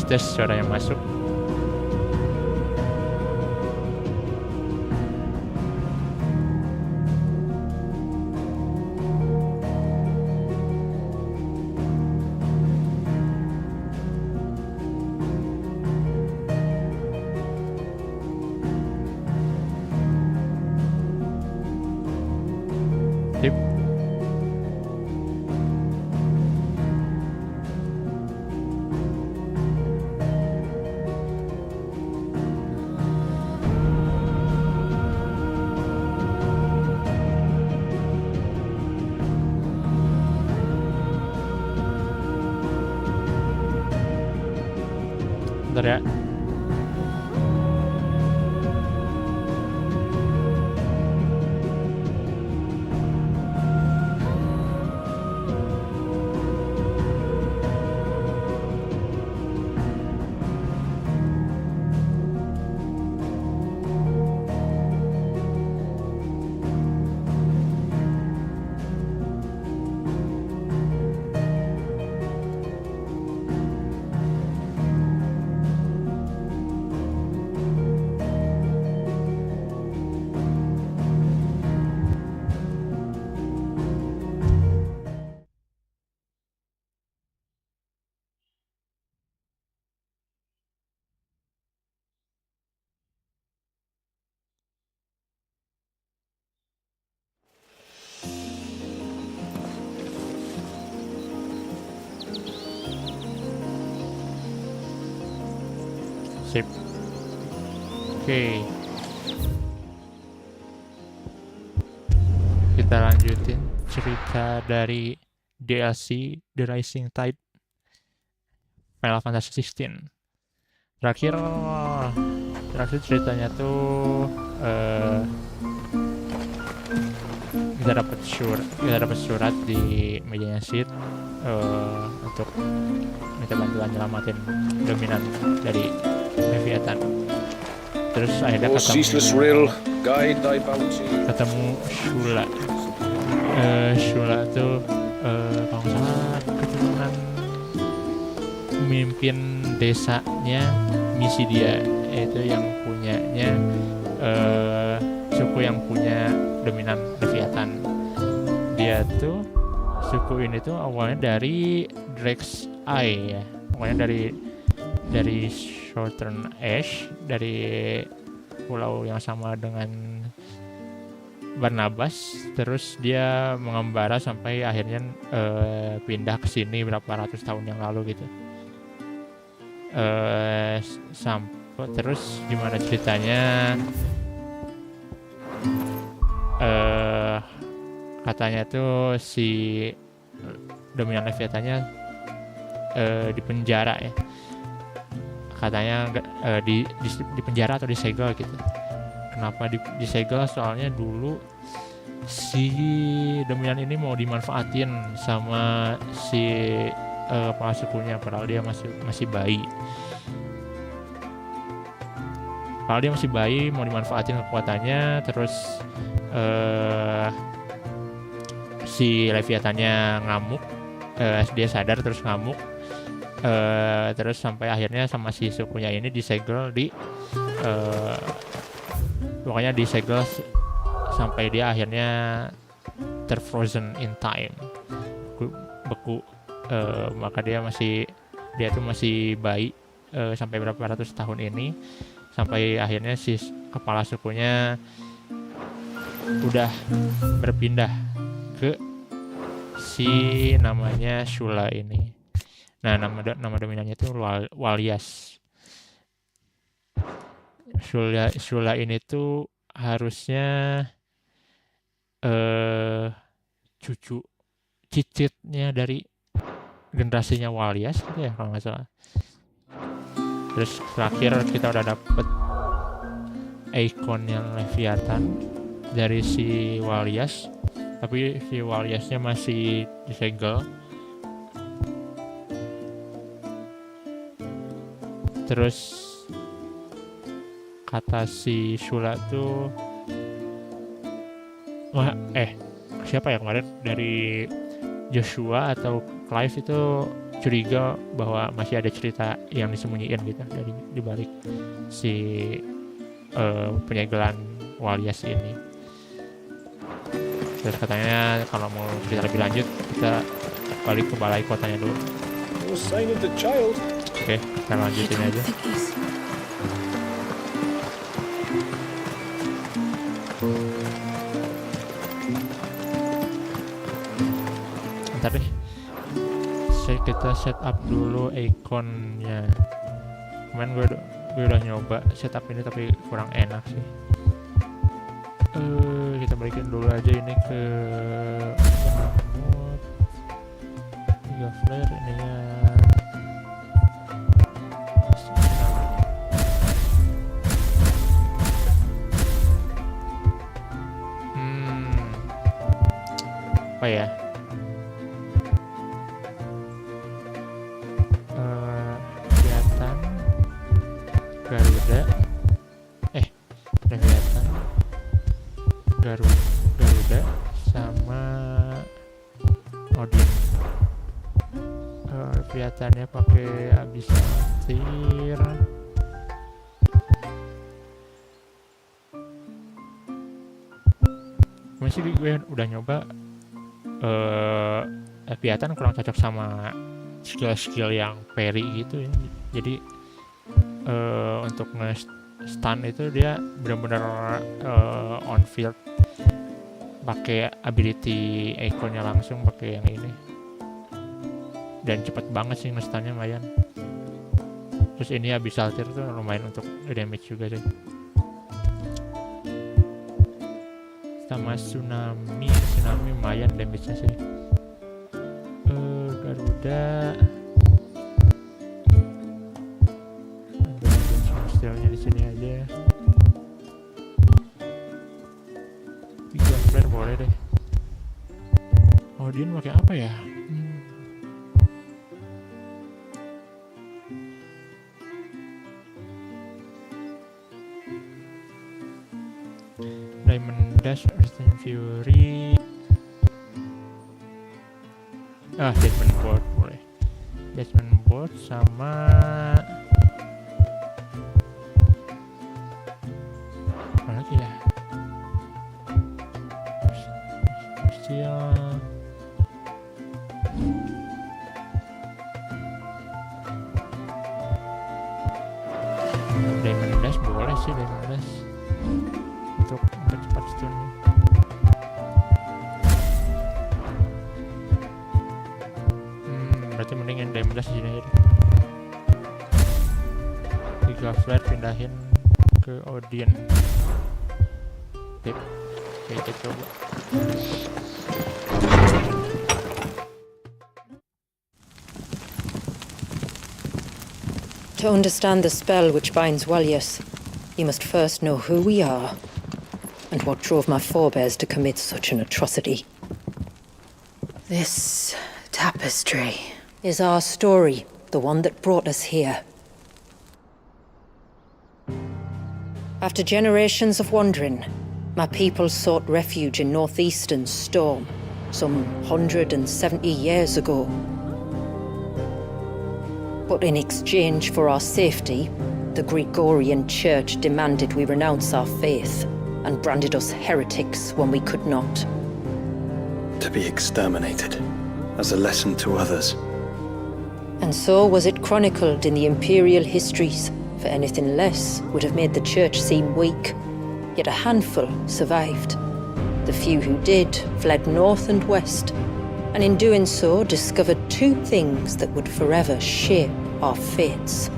tes suara yang masuk. Sip. Bentar ya. Sip. Oke. Kita lanjutin cerita dari DLC The Rising Tide Final Fantasy XVI. Terakhir ceritanya tuh kita dapat surat di mejanya Sid untuk minta bantuan nyelamatin dominan dari Leviathan. Terus akhirnya ketemu Shula. Shula tuh kalau nggak salah keturunan pemimpin desanya misi dia, yaitu yang punyanya suku yang punya dominan Leviathan. Dia tuh suku ini tuh awalnya dari XVI ya, awalnya dari Southern Ash, dari pulau yang sama dengan Barnabas. Terus dia mengembara sampai akhirnya pindah ke sini berapa ratus tahun yang lalu gitu. Sampai terus gimana ceritanya? Katanya tuh si dominan Leviathannya di penjara ya. Katanya di penjara atau disegel gitu. Kenapa disegel? Soalnya dulu si dominan ini mau dimanfaatin sama si kepala sukunya, padahal dia masih bayi. Mau dimanfaatin kekuatannya. Terus si Leviathannya ngamuk, dia sadar terus ngamuk. Terus sampai akhirnya sama si sukunya ini disegel pokoknya disegel sampai dia akhirnya terfrozen in time, beku. Maka dia tuh masih bayi sampai berapa ratus tahun ini, sampai akhirnya si kepala sukunya udah berpindah ke si namanya Shula ini. Nah, nama dominannya itu Walias. Shula ini tuh harusnya cucu cicitnya dari generasinya Walias gitu ya kalau nggak salah. Terus terakhir kita udah dapet ikonnya Leviathan dari si Walias, tapi si Waliasnya masih disegel. Terus kata si Shula tuh, siapa ya kemarin dari Joshua atau Clive itu curiga bahwa masih ada cerita yang disembunyiin gitu dari dibalik si penyegelan Walias ini. Terus katanya kalau mau cerita lebih lanjut kita balik ke balai kotanya dulu. Oke, kita lanjutin aja. Bentar deh, kita set up dulu ikonnya. Kemarin gue udah nyoba setup ini tapi kurang enak sih. Kita balikin dulu aja ini ke mode 3 flare ininya. Apa ya? Leviathan, Garuda, Leviathan, Garuda sama Odin. Leviathannya pakai Abisatir. Masih gue udah nyoba. Leviathan kurang cocok sama skill-skill yang parry gitu ya. Jadi untuk nge-stun itu dia benar-benar on field pakai ability ikonnya langsung pakai yang ini. Dan cepet banget sih nge-stunnya lumayan. Terus ini Abisatir tuh lumayan untuk damage juga sih. Sama tsunami lumayan damage-nya sih. Garuda stylenya di sini aja. 3 flare boleh deh. Odin pakai apa ya? Diamond Dash, Earthling Fury. Diamond Board boleh. Diamond Board sama apa lagi ya? Diamond Dash boleh sih, Diamond Dash untuk mempercepat stun. Berarti mending yang Diamond Dash sini aja. 3 flare pindahin ke Odin. Oke, kita coba. To understand the spell which binds Walias, you must first know who we are and what drove my forebears to commit such an atrocity. This tapestry is our story, the one that brought us here. After generations of wandering, my people sought refuge in northeastern Storm, some 170 years ago. But in exchange for our safety, the Gregorian Church demanded we renounce our faith and branded us heretics when we could not. To be exterminated, as a lesson to others. And so was it chronicled in the imperial histories, for anything less would have made the Church seem weak. Yet a handful survived. The few who did fled north and west, and in doing so discovered two things that would forever shape our fates.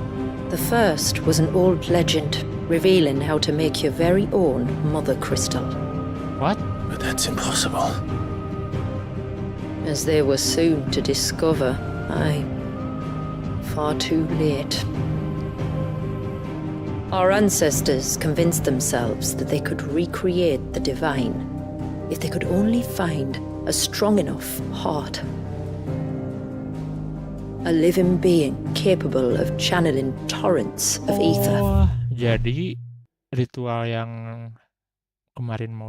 The first was an old legend revealing how to make your very own mother crystal. What? But that's impossible. As they were soon to discover, far too late. Our ancestors convinced themselves that they could recreate the divine if they could only find a strong enough heart. A living being capable of channeling torrents of ether. Jadi ritual yang kemarin mau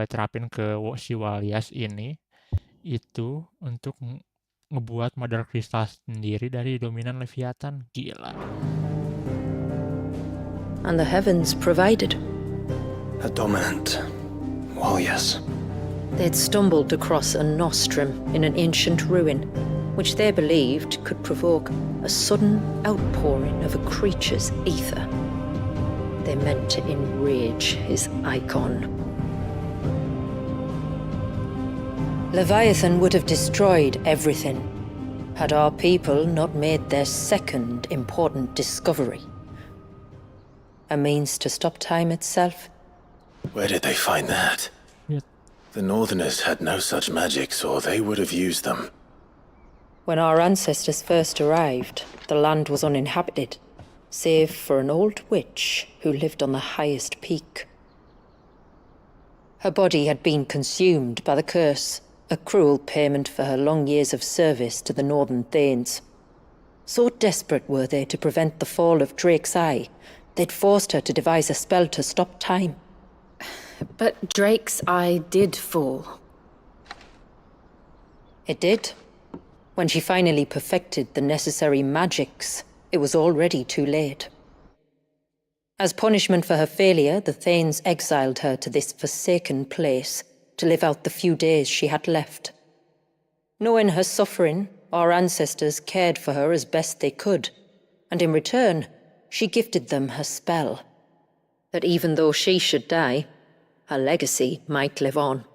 terapin ke si Walias ini itu untuk ngebuat mother crystal sendiri dari dominan Leviathan. Gila. And the heavens provided. A dominant. Well, yes. They'd stumbled across a nostrum in an ancient ruin, which they believed could provoke a sudden outpouring of a creature's ether. They meant to enrage his icon. Leviathan would have destroyed everything had our people not made their second important discovery. A means to stop time itself. Where did they find that? Yeah. The Northerners had no such magics, or they would have used them. When our ancestors first arrived, the land was uninhabited, save for an old witch who lived on the highest peak. Her body had been consumed by the curse, a cruel payment for her long years of service to the Northern Thanes. So desperate were they to prevent the fall of Drake's Eye, they'd forced her to devise a spell to stop time. But Drake's Eye did fall. It did. When she finally perfected the necessary magics, it was already too late. As punishment for her failure, the Thanes exiled her to this forsaken place to live out the few days she had left. Knowing her suffering, our ancestors cared for her as best they could, and in return, she gifted them her spell. That even though she should die, her legacy might live on.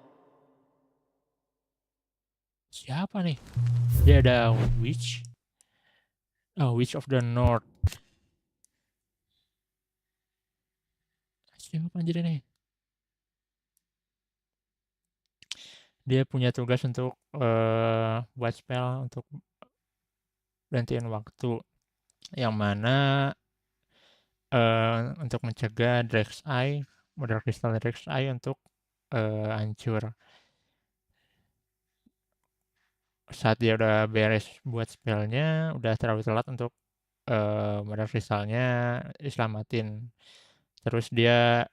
Siapa nih? Dia ada Witch. Oh, Witch of the North. Siapa anjir ini? Dia punya tugas untuk buat spell untuk gantiin waktu. Yang mana untuk mencegah Drake's Eye, Mother Crystal Drake's Eye untuk hancur. Saat dia udah beres buat spellnya, udah terlalu telat untuk Mother Crystalnya diselamatin. Terus dia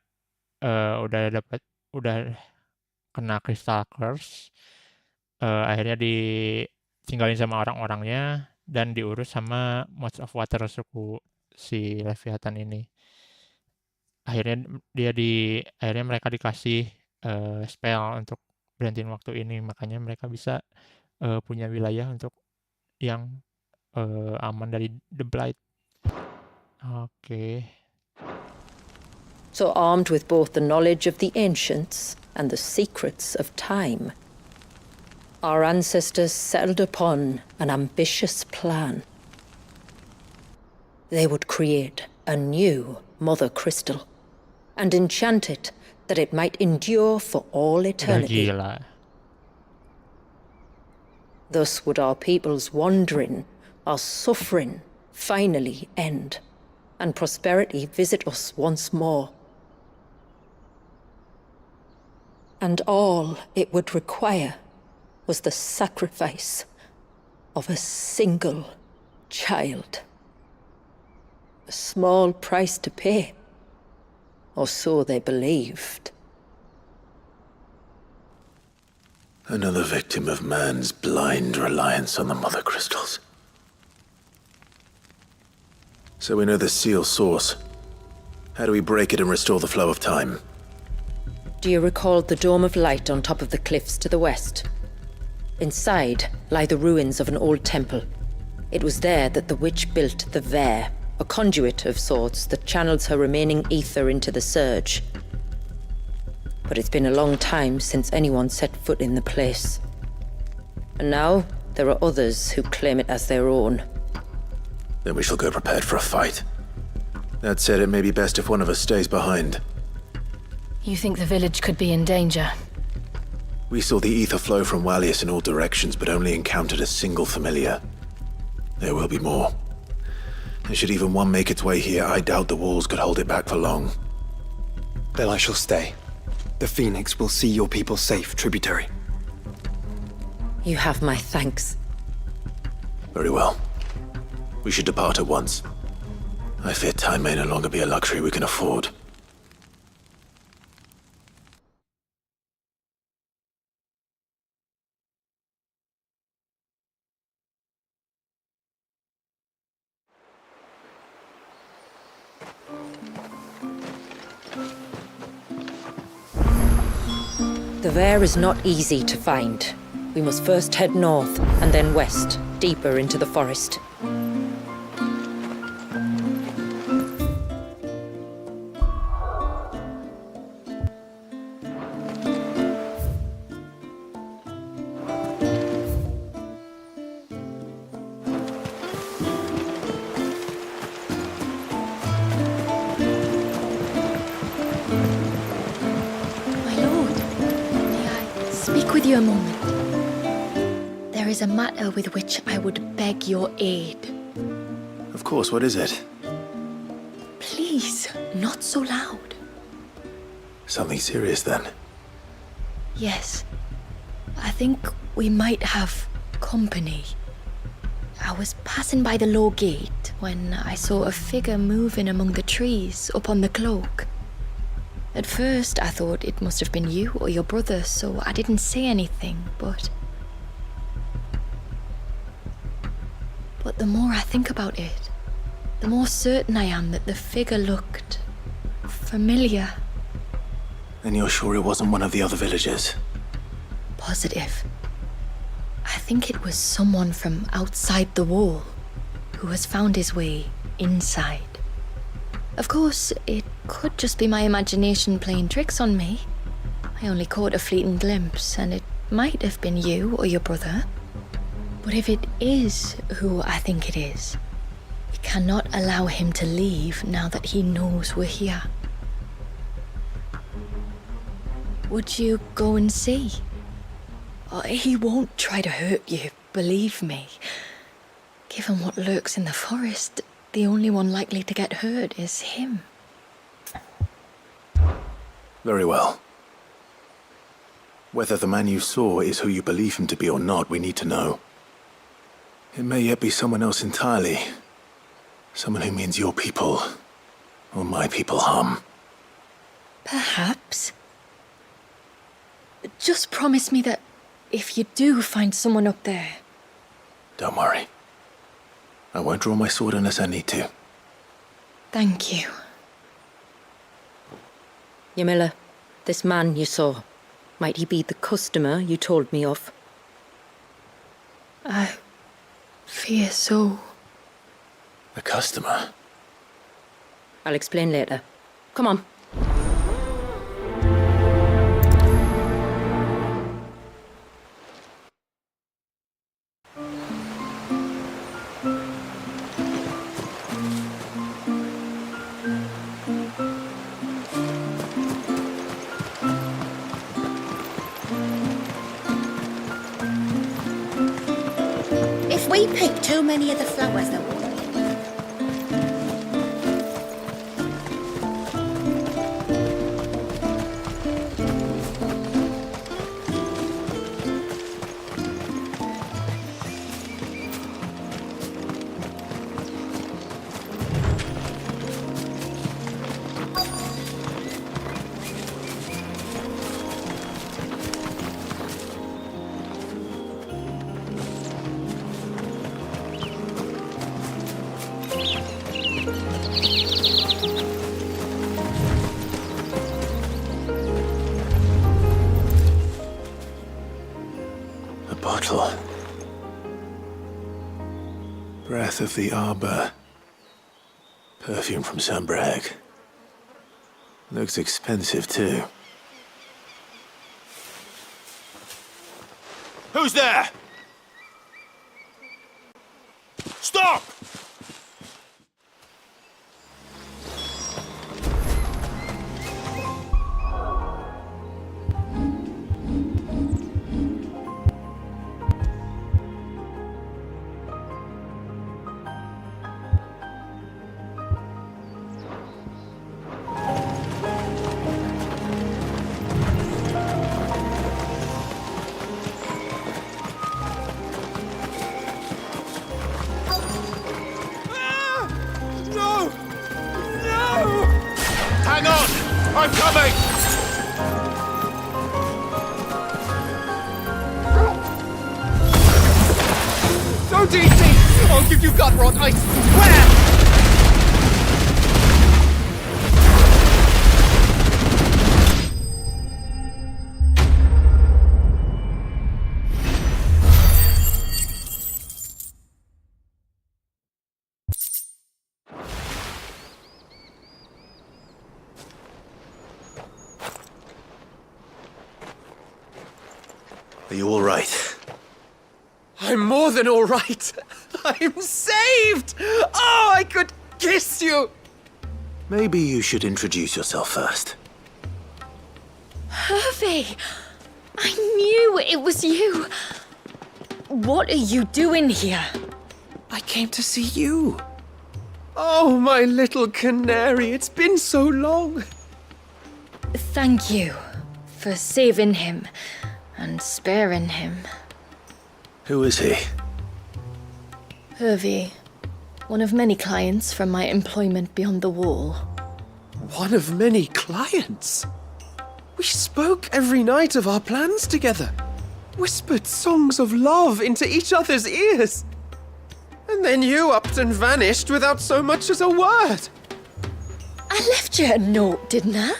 udah kena Crystal Curse, akhirnya ditinggalin sama orang-orangnya dan diurus sama Mods of Water suku si Leviathan ini. Akhirnya mereka dikasih spell untuk berhentiin waktu ini, makanya mereka bisa punya wilayah untuk yang aman dari The Blight. Oke. So armed with both the knowledge of the ancients and the secrets of time, our ancestors settled upon an ambitious plan. They would create a new Mother Crystal and enchant it that it might endure for all eternity. Gila. Thus would our people's wandering, our suffering, finally end, and prosperity visit us once more. And all it would require was the sacrifice of a single child. A small price to pay, or so they believed. Another victim of man's blind reliance on the Mother Crystals. So we know the seal source. How do we break it and restore the flow of time? Do you recall the dome of light on top of the cliffs to the west? Inside lie the ruins of an old temple. It was there that the witch built the Vare, a conduit of sorts that channels her remaining ether into the surge. But it's been a long time since anyone set foot in the place. And now there are others who claim it as their own. Then we shall go prepared for a fight. That said, it may be best if one of us stays behind. You think the village could be in danger? We saw the ether flow from Wallius in all directions, but only encountered a single familiar. There will be more. And should even one make its way here, I doubt the walls could hold it back for long. Then I shall stay. The Phoenix will see your people safe, tributary. You have my thanks. Very well. We should depart at once. I fear time may no longer be a luxury we can afford. The Vare is not easy to find. We must first head north and then west, deeper into the forest. My lord, may I speak with you a moment? There is a matter with which I would beg your aid. Of course, what is it? Please, not so loud. Something serious then? Yes, I think we might have company. I was passing by the low gate when I saw a figure moving among the trees up on the cloak. At first, I thought it must have been you or your brother, so I didn't say anything, but the more I think about it, the more certain I am that the figure looked familiar. And you're sure it wasn't one of the other villagers? Positive. I think it was someone from outside the wall who has found his way inside. Of course, it could just be my imagination playing tricks on me. I only caught a fleeting glimpse, and it might have been you or your brother. But if it is who I think it is, we cannot allow him to leave now that he knows we're here. Would you go and see? He won't try to hurt you, believe me. Given what lurks in the forest, the only one likely to get hurt is him. Very well. Whether the man you saw is who you believe him to be or not, we need to know. It may yet be someone else entirely. Someone who means your people, or my people, harm. Perhaps. Just promise me that if you do find someone up there... Don't worry. I won't draw my sword unless I need to. Thank you. Yamila, this man you saw, might he be the customer you told me of? I fear so. The customer? I'll explain later. Come on. If we pick too many of the flowers, there won't be. A bottle. Breath of the arbor. Perfume from Sunbrag. Looks expensive, too. Who's there? Stop! Hang on! I'm coming! Don't eat me! I'll give you gut rot, I swear! Are you all right? I'm more than all right. I'm saved! Oh, I could kiss you! Maybe you should introduce yourself first. Hervey! I knew it was you. What are you doing here? I came to see you. Oh, my little canary, it's been so long. Thank you for saving him and sparing him. Who is he? Hervey, one of many clients from my employment beyond the wall. One of many clients. We spoke every night of our plans together. Whispered songs of love into each other's ears. And then you upped and vanished without so much as a word. I left you a note, didn't I?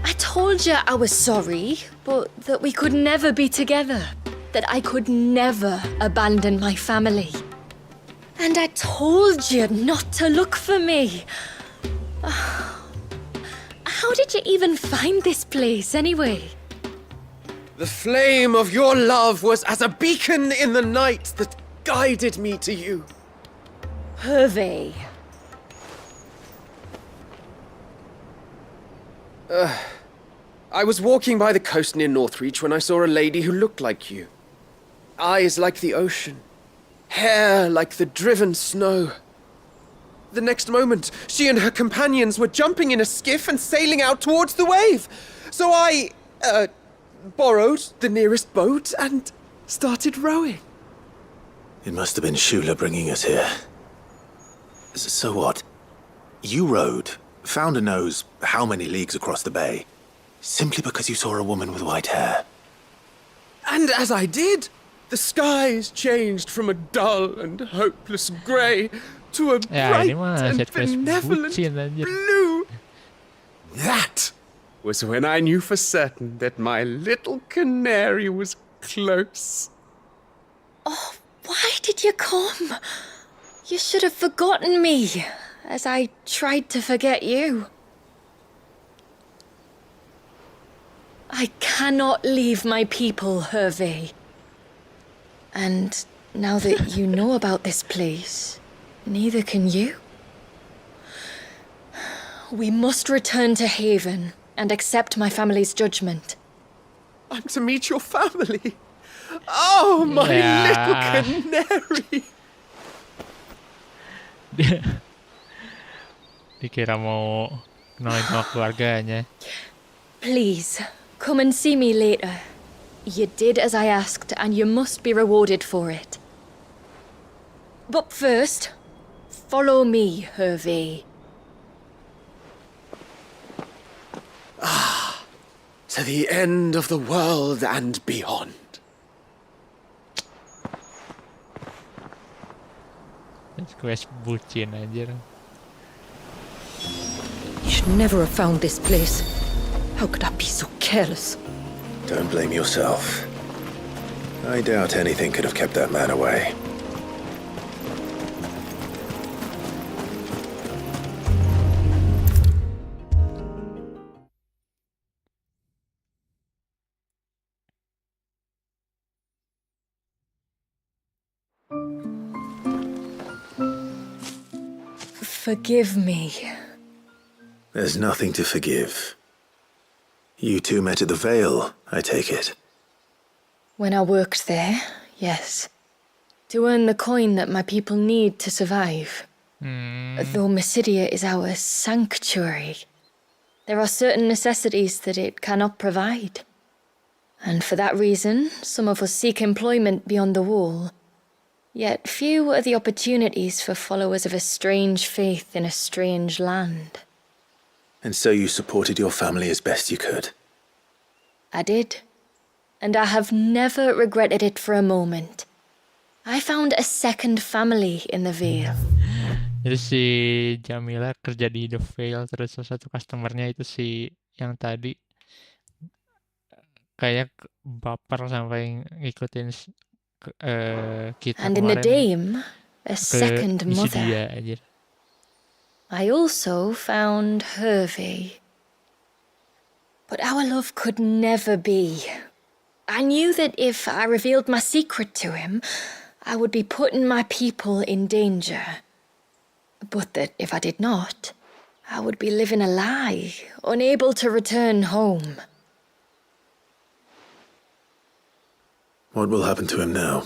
I told you I was sorry, but that we could never be together. That I could never abandon my family. And I told you not to look for me. How did you even find this place, anyway? The flame of your love was as a beacon in the night that guided me to you. Hervey. I was walking by the coast near Northreach when I saw a lady who looked like you. Eyes like the ocean. Hair like the driven snow. The next moment, she and her companions were jumping in a skiff and sailing out towards the wave. So I, borrowed the nearest boat and started rowing. It must have been Shula bringing us here. So what? You rowed, found and knows how many leagues across the bay, simply because you saw a woman with white hair. And as I did, the skies changed from a dull and hopeless grey to a bright and benevolent blue. That was when I knew for certain that my little canary was close. Oh, why did you come? You should have forgotten me, as I tried to forget you. I cannot leave my people, Hervey. And now that you know about this place, neither can you. We must return to Haven and accept my family's judgment. I'm to meet your family. Oh, my little canary. Dikira mau kenalin sama keluarganya. Please, come and see me later. You did as I asked, and you must be rewarded for it. But first, follow me, Hervey. To the end of the world and beyond. Quest bucin anjir. You should never have found this place. How could I be so careless? Don't blame yourself. I doubt anything could have kept that man away. Forgive me. There's nothing to forgive. You two met at the Vale, I take it. When I worked there, yes. To earn the coin that my people need to survive. Though Mysidia is our sanctuary, there are certain necessities that it cannot provide. And for that reason, some of us seek employment beyond the wall. Yet few are the opportunities for followers of a strange faith in a strange land. And so you supported your family as best you could? I did. And I have never regretted it for a moment. I found a second family in the Vale. Jadi si Jamila kerja di The Vale, terus salah satu customernya itu si yang tadi kayak baper sampai ngikutin kita And in the kemarin dame, a ke second misi mother. dia aja. I also found Hervey. But our love could never be. I knew that if I revealed my secret to him, I would be putting my people in danger. But that if I did not, I would be living a lie, unable to return home. What will happen to him now?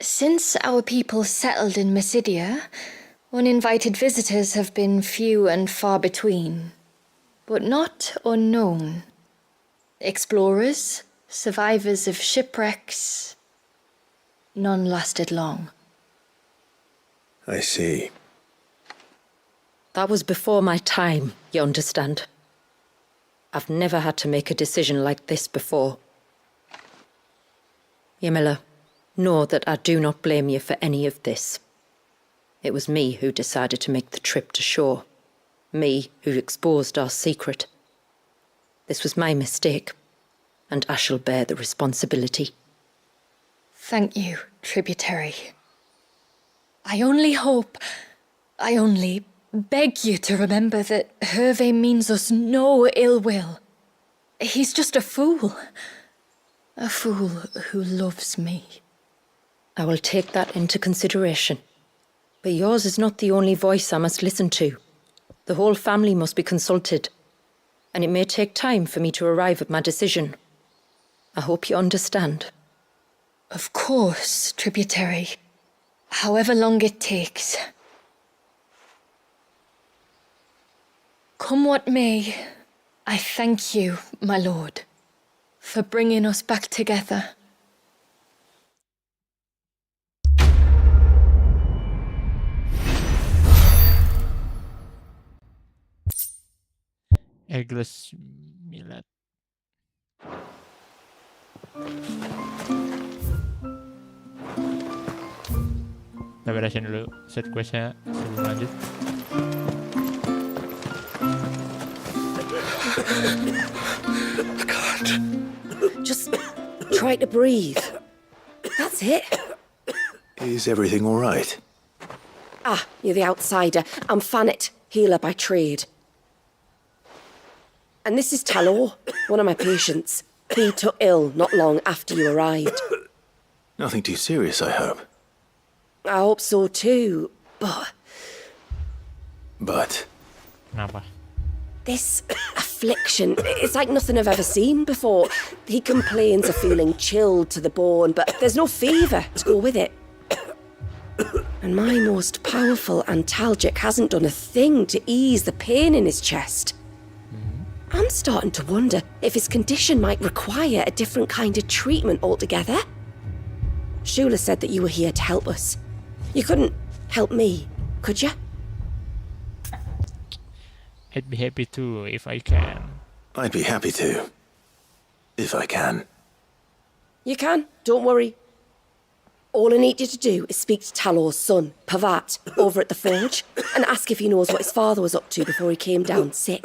Since our people settled in Mysidia, uninvited visitors have been few and far between, but not unknown. Explorers, survivors of shipwrecks, none lasted long. I see. That was before my time, you understand? I've never had to make a decision like this before. Yamila, know that I do not blame you for any of this. It was me who decided to make the trip to shore. Me who exposed our secret. This was my mistake, and I shall bear the responsibility. Thank you, tributary. I only beg you to remember that Hervé means us no ill will. He's just a fool. A fool who loves me. I will take that into consideration. But yours is not the only voice I must listen to. The whole family must be consulted, and it may take time for me to arrive at my decision. I hope you understand. Of course, tributary. However long it takes. Come what may, I thank you, my lord, for bringing us back together. Eggless millet. Kita beresin dulu set questnya sebelum lanjut. I can't. Just try to breathe. That's it. Is everything all right? Ah, you're the outsider. I'm Fannet, healer by trade. And this is Talor, one of my patients. He took ill not long after you arrived. Nothing too serious, I hope. I hope so too, but... But... Kenapa? This affliction, it's like nothing I've ever seen before. He complains of feeling chilled to the bone, but there's no fever to go with it. And my most powerful antalgic hasn't done a thing to ease the pain in his chest. I'm starting to wonder if his condition might require a different kind of treatment altogether. Shula said that you were here to help us. You couldn't help me, could you? I'd be happy to if I can. I'd be happy to. If I can. You can, don't worry. All I need you to do is speak to Talor's son, Pavat, over at the forge, and ask if he knows what his father was up to before he came down sick.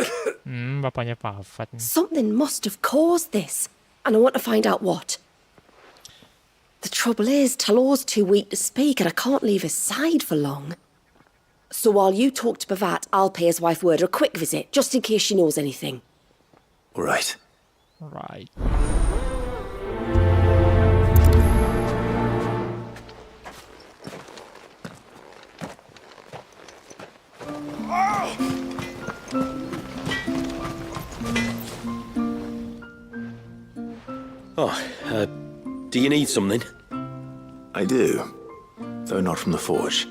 Bapaknya Pavat. Something must have caused this, and I want to find out what. The trouble is, Talor's too weak to speak, and I can't leave his side for long. So while you talk to Pavat, I'll pay his wife word a quick visit, just in case she knows anything. All right. Right. Do you need something? I do, though not from the forge.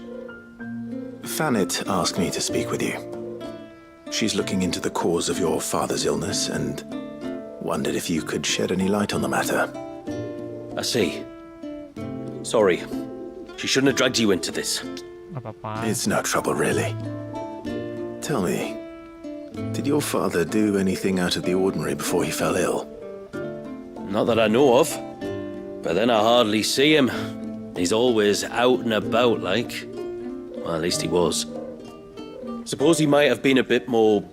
Fannet asked me to speak with you. She's looking into the cause of your father's illness and wondered if you could shed any light on the matter. I see. Sorry. She shouldn't have dragged you into this. It's no trouble, really. Tell me, did your father do anything out of the ordinary before he fell ill? Not that I know of. But then I hardly see him. He's always out and about, like. Well, at least he was. Suppose he might have been a bit more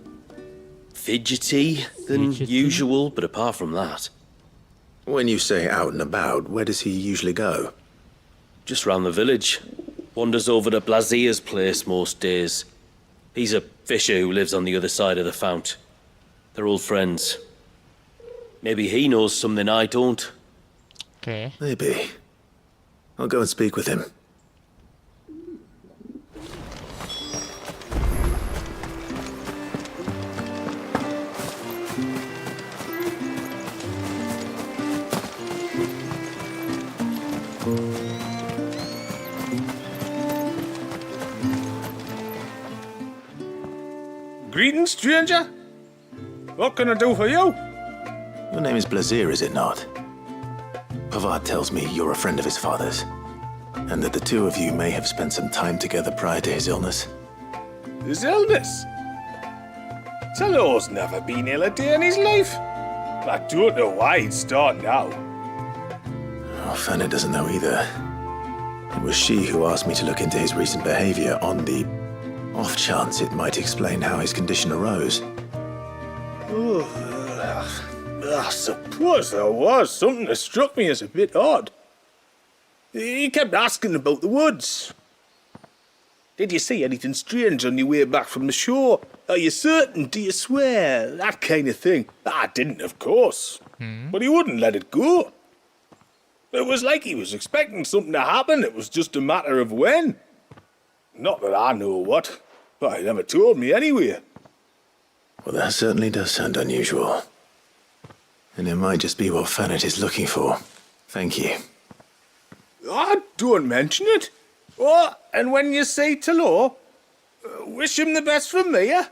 fidgety than usual, but apart from that. When you say out and about, where does he usually go? Just round the village. Wanders over to Blasia's place most days. He's a fisher who lives on the other side of the fount. They're old friends. Maybe he knows something I don't. Oke. Maybe. I'll go and speak with him. Greetings, stranger. What can I do for you? Your name is Blazir, is it not? Pavad tells me you're a friend of his father's, and that the two of you may have spent some time together prior to his illness. His illness? Talor's never been ill a day in his life. I don't know why he'd start now. Oh, Fanny doesn't know either. It was she who asked me to look into his recent behavior on the off chance it might explain how his condition arose. I suppose there was something that struck me as a bit odd. He kept asking about the woods. Did you see anything strange on your way back from the shore? Are you certain? Do you swear? That kind of thing. I didn't, of course. But he wouldn't let it go. It was like he was expecting something to happen. It was just a matter of when. Not that I know what. But he never told me anyway. Well, that certainly does sound unusual. And it might just be what Fanet is looking for. Thank you. Don't mention it. Oh, and when you say Talor, wish him the best from me, yeah?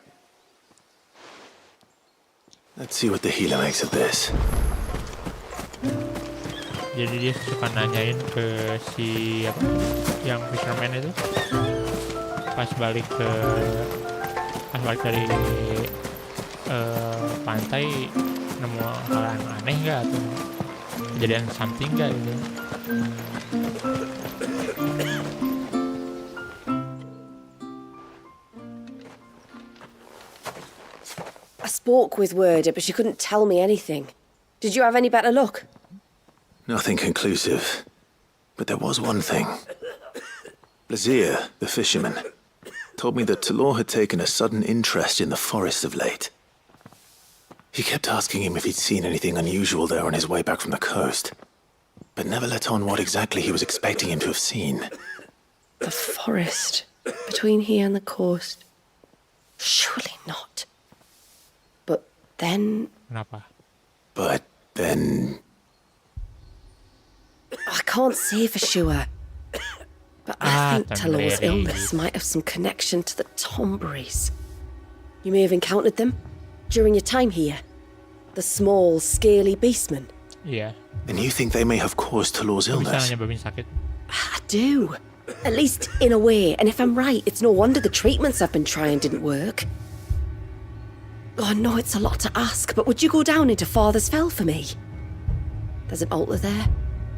Let's see what the healer makes of this. Jadi dia suka nanyain ke si apa yang fisherman itu pas balik dari pantai, nemu hal yang aneh nggak atau kejadian something nggak gitu. I spoke with Werder, but she couldn't tell me anything. Did you have any better luck? Nothing conclusive. But there was one thing. Blazir, the fisherman, told me that Talor had taken a sudden interest in the forest of late. He kept asking him if he'd seen anything unusual there on his way back from the coast, but never let on what exactly he was expecting him to have seen. The forest between here and the coast? Surely not. But then... Kenapa? But then... I can't say for sure. But I think Talor's Tamberi. illness might have some connection to the Tomberries. You may have encountered them during your time here. The small, scaly beastmen. Iya. And you think they may have caused Talor's Bisa illness? nyebabin sakit. I do. At least in a way. And if I'm right, it's no wonder the treatments I've been trying didn't work. Oh, I know it's a lot to ask, but would you go down into Father's Fell for me? There's an altar there.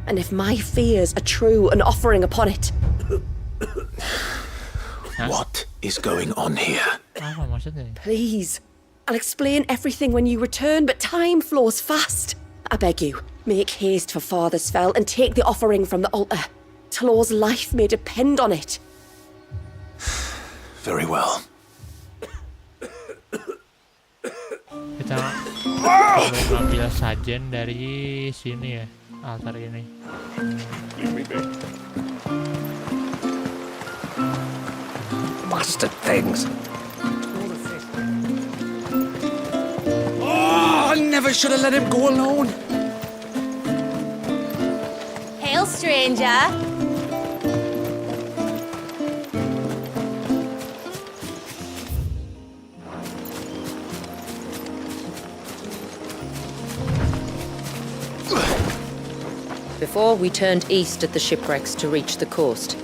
And if my fears are true, an offering upon it. What is going on here? Apa maksudnya? Please. I'll explain everything when you return, but time flows fast. I beg you, make haste for Father's Fell and take the offering from the altar. Talor's life may depend on it. Very well. Kita perlu ngambil sajen dari sini ya, altar ini. Bastard things. Oh, I never should have let him go alone. Hail, stranger. Before, we turned east at the shipwrecks to reach the coast.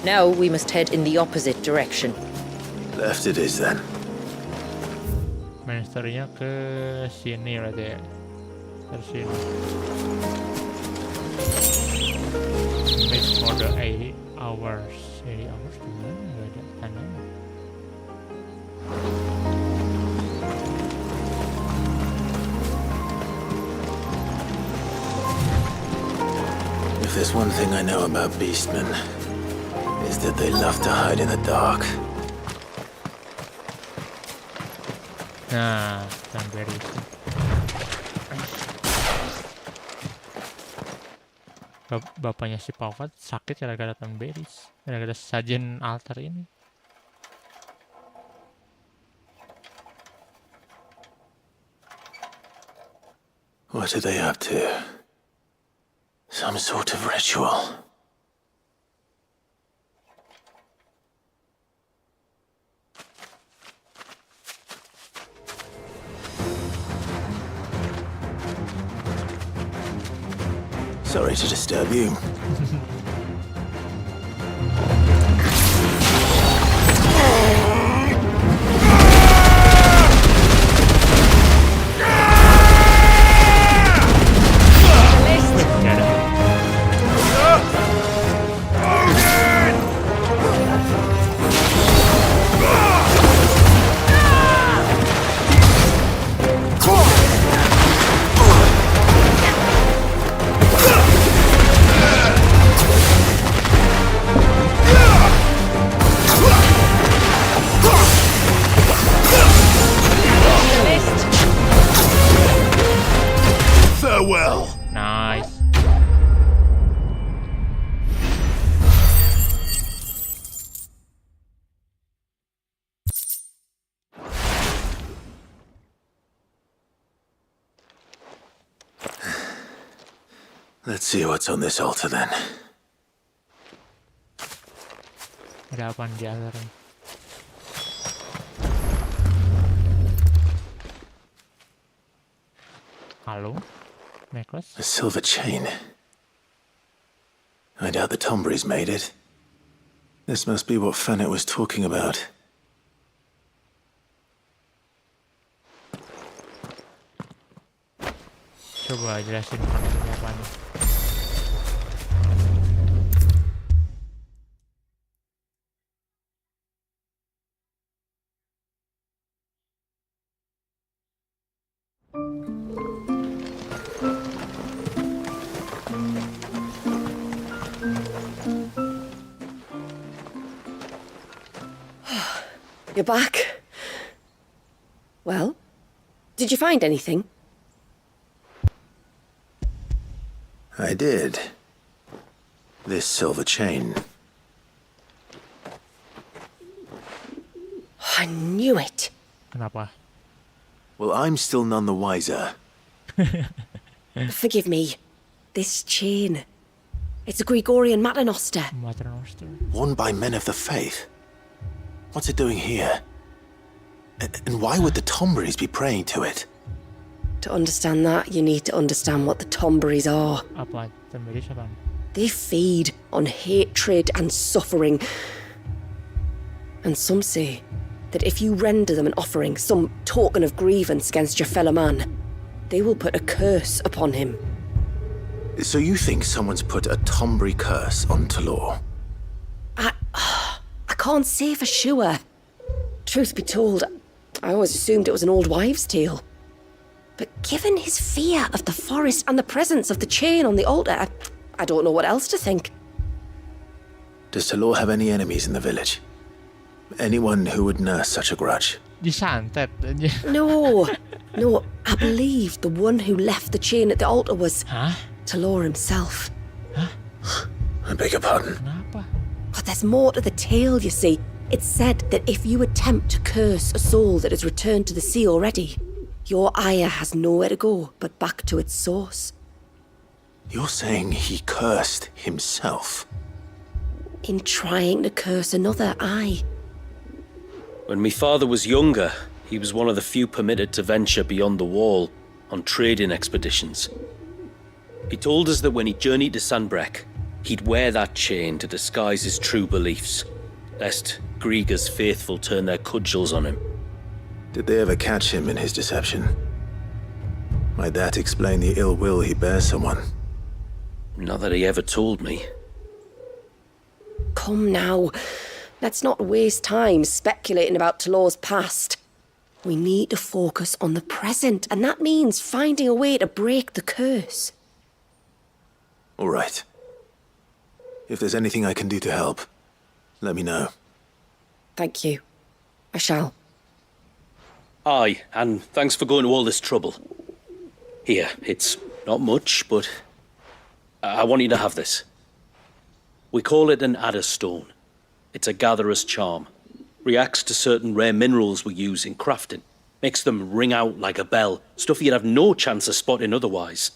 Now we must head in the opposite direction. Left it is then. Monsternya ke sini berarti ya. Dari sini. Make for the 8 hours. 8 hours gimana? Gak ada tandanya. If there's one thing I know about beastmen, is that they love to hide in the dark. Nah Nah, Tanberry. Bapaknya si Paukat sakit gara-gara Tanberries, gara-gara sajen altar ini. What are they up to? Some sort of ritual. Sorry to disturb you. Farewell. Nice. Let's see what's on this altar then. Ada apaan di altar ini? Halo? Necklace? A silver chain. I doubt the Tomberries made it. This must be what Fennec was talking about. Coba jelasin maksudnya apaan. You're back. Well, did you find anything? I did. This silver chain. I knew it. Kenapa? Well, I'm still none the wiser. Forgive me. This chain. It's a Gregorian Maternoster. Maternoster. Worn by men of the faith. What's it doing here? And why would the Tomberries be praying to it? To understand that, you need to understand what the Tomberries are. Apa? Tanberries apaan? They feed on hatred and suffering. And some say that if you render them an offering, some token of grievance against your fellow man, they will put a curse upon him. So you think someone's put a Tomberry curse on Talor? I can't say for sure. Truth be told, I always assumed it was an old wives' tale. But given his fear of the forest and the presence of the chain on the altar, I don't know what else to think. Does Talor have any enemies in the village? Anyone who would nurse such a grudge? Disantet aja. No, I believe the one who left the chain at the altar was Hah? Talor himself. I beg your pardon. Kenapa? But there's more to the tale, you see. It's said that if you attempt to curse a soul that has returned to the sea already, your ire has nowhere to go but back to its source. You're saying he cursed himself? In trying to curse another, aye. When my father was younger, he was one of the few permitted to venture beyond the wall on trading expeditions. He told us that when he journeyed to Sanbreque, he'd wear that chain to disguise his true beliefs, lest Griega's faithful turn their cudgels on him. Did they ever catch him in his deception? Might that explain the ill will he bears someone? Not that he ever told me. Come now. Let's not waste time speculating about Talor's past. We need to focus on the present, and that means finding a way to break the curse. All right. If there's anything I can do to help, let me know. Thank you. I shall. Aye, and thanks for going to all this trouble. Here, it's not much, but I want you to have this. We call it an adder stone. It's a gatherer's charm. Reacts to certain rare minerals we use in crafting. Makes them ring out like a bell, stuff you'd have no chance of spotting otherwise.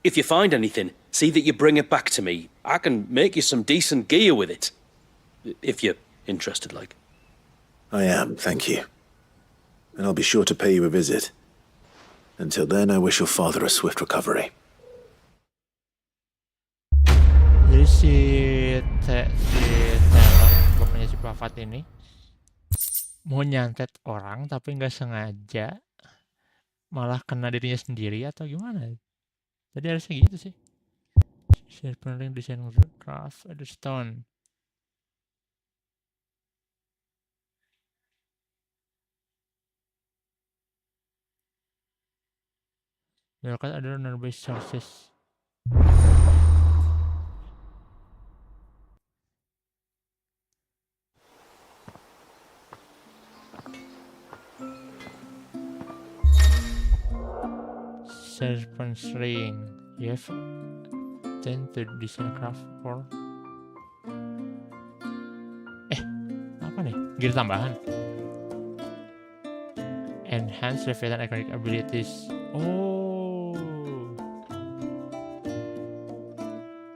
If you find anything, see that you bring it back to me. I can make you some decent gear with it. If you're interested, like. I am, thank you. And I'll be sure to pay you a visit. Until then, I wish your father a swift recovery. Jadi si Taylor, bapaknya si Pafat ini mau nyantet orang tapi nggak sengaja, malah kena dirinya sendiri atau gimana? Jadi harusnya gitu sih. She's planning design craft at the stone. There are other nearby sources. Serpent's ring. You have 10 to design craft for. Apa nih? Gear tambahan. Enhance Leviathan iconic abilities. Oh.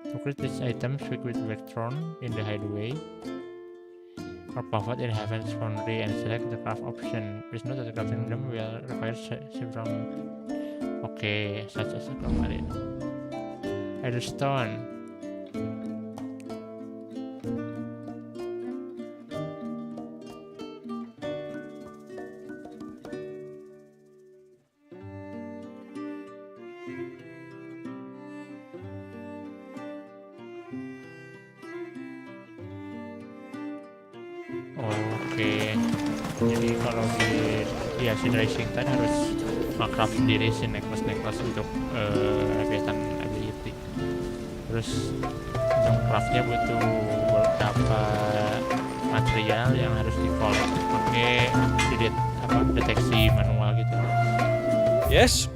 To create this item, speak with Vectron in the hideaway. Or pivot in Heaven's Foundry and select the craft option. Please note that crafting them will require several. Okay, such as a aquamarine. Stone. Oke. Jadi kalau di Sin Racing kan harus nge-craft sendiri si necklace untuk Leviathan ability. Terus untuk craftnya butuh beberapa material yang harus di-collect pakai deteksi manual gitu. Yes.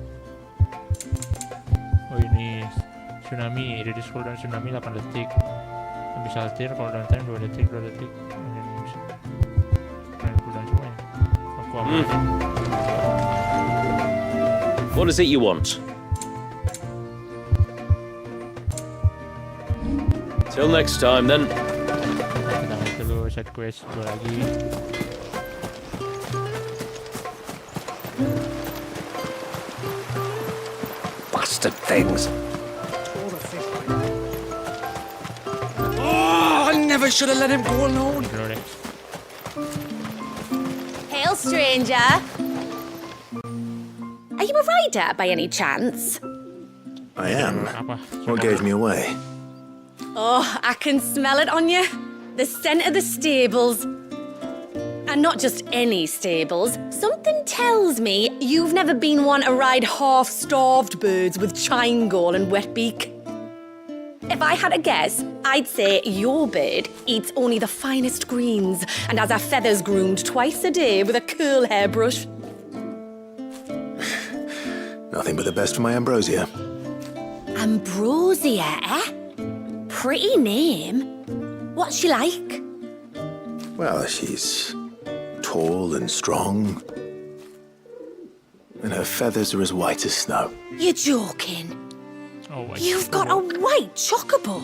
Oh ini tsunami, reduce cooldown tsunami 8 detik. Habis altir cooldown time 2 detik. Cooldown semuanya. What is it you want? Till next time, then. Kita dulu set quest 2 lagi. Bastard things! Oh, I never should have let him go alone. Hail, stranger. Are you a rider by any chance? I am. What gave me away? Oh, I can smell it on you. The scent of the stables. And not just any stables. Something tells me you've never been one to ride half-starved birds with chine-gall and wet beak. If I had a guess, I'd say your bird eats only the finest greens and has her feathers groomed twice a day with a curl hairbrush. Nothing but the best for my Ambrosia. Ambrosia, eh? Pretty name. What's she like? Well, she's tall and strong. And her feathers are as white as snow. You're joking. Oh, You've got a white chocobo.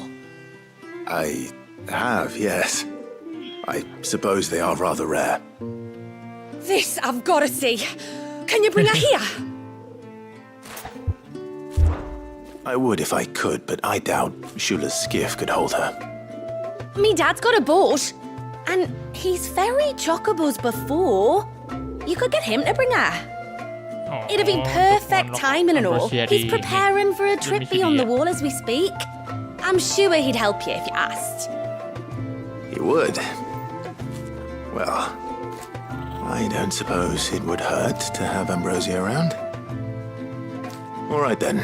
I have, yes. I suppose they are rather rare. This I've got to see. Can you bring her here? I would if I could, but I doubt Shula's skiff could hold her. Me dad's got a boat. And he's ferried chocobos before. You could get him to bring her. It'd be perfect timing and all. He's preparing for a trip beyond the wall as we speak. I'm sure he'd help you if you asked. He would. Well, I don't suppose it would hurt to have Ambrosia around. All right then.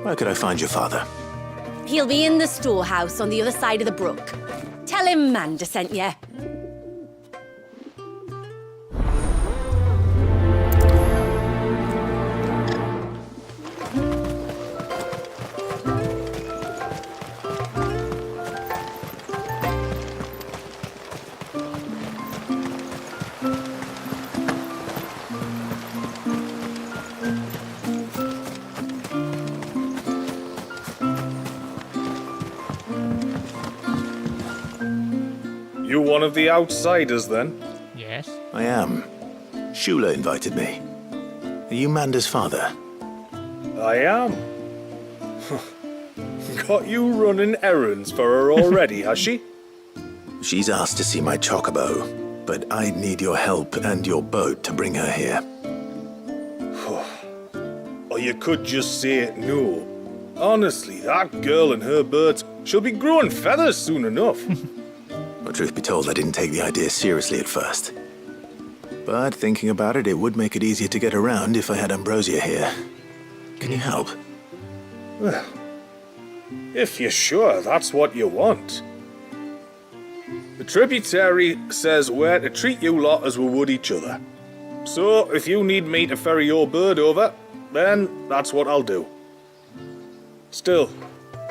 Where could I find your father? He'll be in the storehouse on the other side of the brook. Tell him Manda sent you. You one of the outsiders, then? Yes. I am. Shula invited me. Are you Manda's father? I am. Got you running errands for her already, has she? She's asked to see my chocobo, but I'd need your help and your boat to bring her here. Or you could just say no. Honestly, that girl and her birds, she'll be growing feathers soon enough. Well, truth be told, I didn't take the idea seriously at first. But thinking about it, it would make it easier to get around if I had Ambrosia here. Can you help? Well, if you're sure that's what you want. The tributary says we're to treat you lot as we would each other. So, if you need me to ferry your bird over, then that's what I'll do. Still,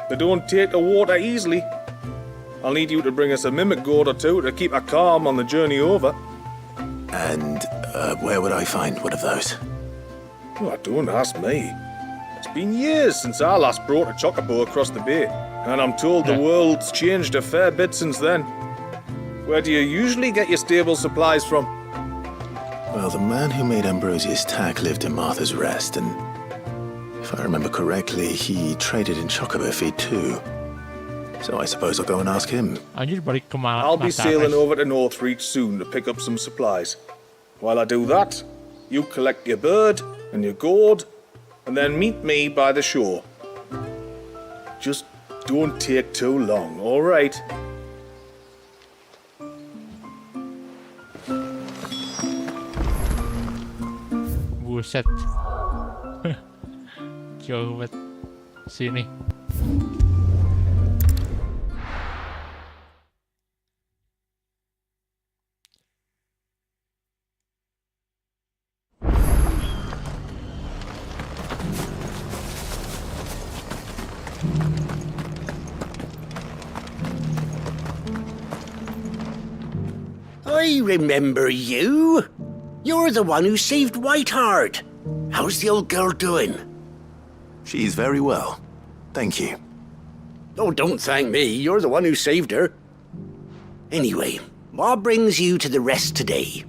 they don't take the water easily. I'll need you to bring us a mimic gourd or two to keep her calm on the journey over. And where would I find one of those? Oh, don't ask me. It's been years since I last brought a chocobo across the bay, and I'm told the world's changed a fair bit since then. Where do you usually get your stable supplies from? Well, the man who made Ambrosia's tack lived in Martha's Rest, and if I remember correctly, he traded in chocobo feed too. So I suppose I'll go and ask him. I'll be sailing over to Northreach soon to pick up some supplies. While I do that, you collect your bird and your gourd, and then meet me by the shore. Just don't take too long, all right? Buset. Jauh banget sini. I remember you. You're the one who saved Whiteheart. How's the old girl doing? She's very well. Thank you. Oh, don't thank me. You're the one who saved her. Anyway, what brings you to the rest today?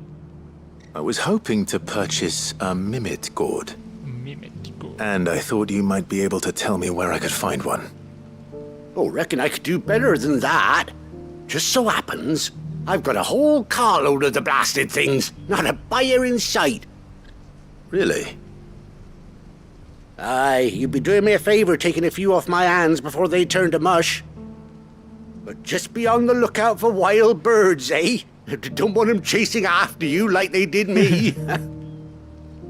I was hoping to purchase a mimit gourd. Mimit gourd. And I thought you might be able to tell me where I could find one. Oh, reckon I could do better than that. Just so happens, I've got a whole carload of the blasted things. Not a buyer in sight. Really? Aye, you'd be doing me a favor taking a few off my hands before they turn to mush. But just be on the lookout for wild birds, eh? Don't want them chasing after you like they did me.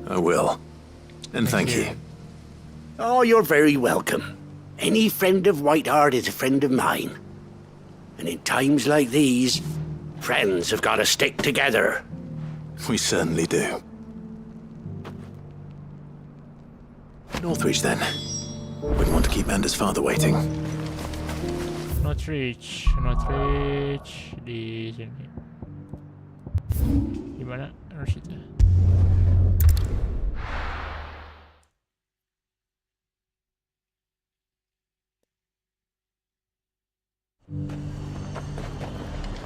I will. And thank you. Oh, you're very welcome. Any friend of Whiteheart is a friend of mine. And in times like these, friends have got to stick together. We certainly do. Northreach, then. Wouldn't want to keep Manda's father waiting. Northreach di sini. Di mana? Harus itu.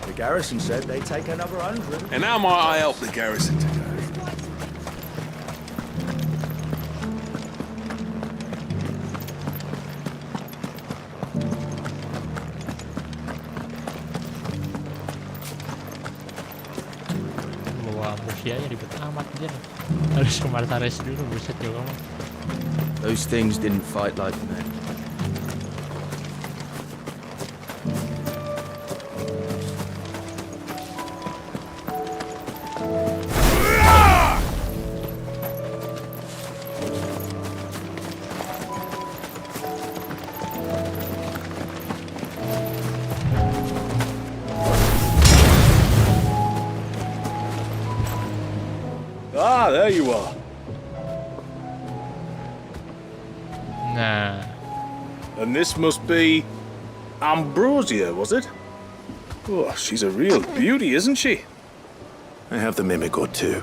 The garrison said they'd take another 100. And how might I help the garrison today? Bawa Ambrosia ya ribet amat aja. Harus ke Martares dulu, buset juga mah. Those things didn't fight like men. Ah, there you are. Nah. And this must be Ambrosia, was it? Oh, she's a real beauty, isn't she? I have the mimic gourd too.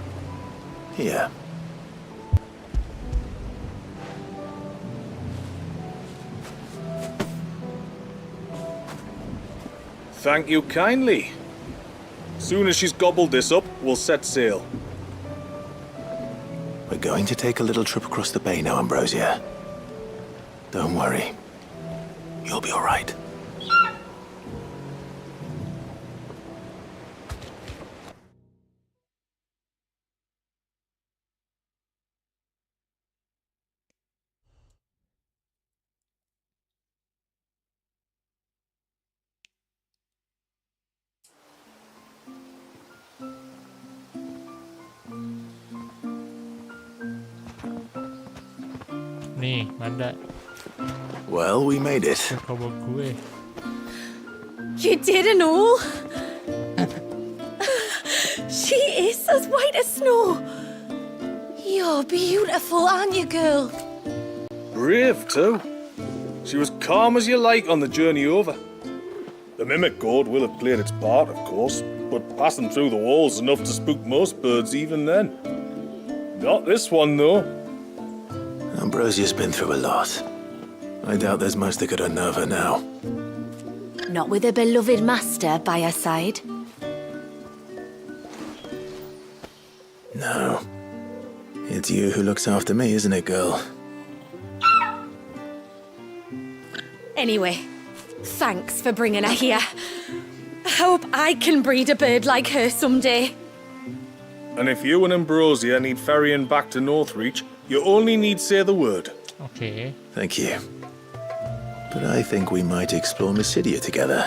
Here. Thank you kindly. Soon as she's gobbled this up, we'll set sail. We're going to take a little trip across the bay now, Ambrosia. Don't worry. You'll be all right. Nih, Manda. Well, we made it. Coba gue. You didn't all? She is as white as snow. You're beautiful, aren't you, girl? Brave, too. She was calm as you like on the journey over. The mimic gourd will have played its part, of course, but passing through the walls enough to spook most birds even then. Not this one, though. Ambrosia's been through a lot. I doubt there's much that could unnerve her now. Not with a beloved master by her side. No. It's you who looks after me, isn't it, girl? Anyway, thanks for bringing her here. I hope I can breed a bird like her someday. And if you and Ambrosia need ferrying back to Northreach, you only need say the word. Okay. Thank you. But I think we might explore Mysidia together.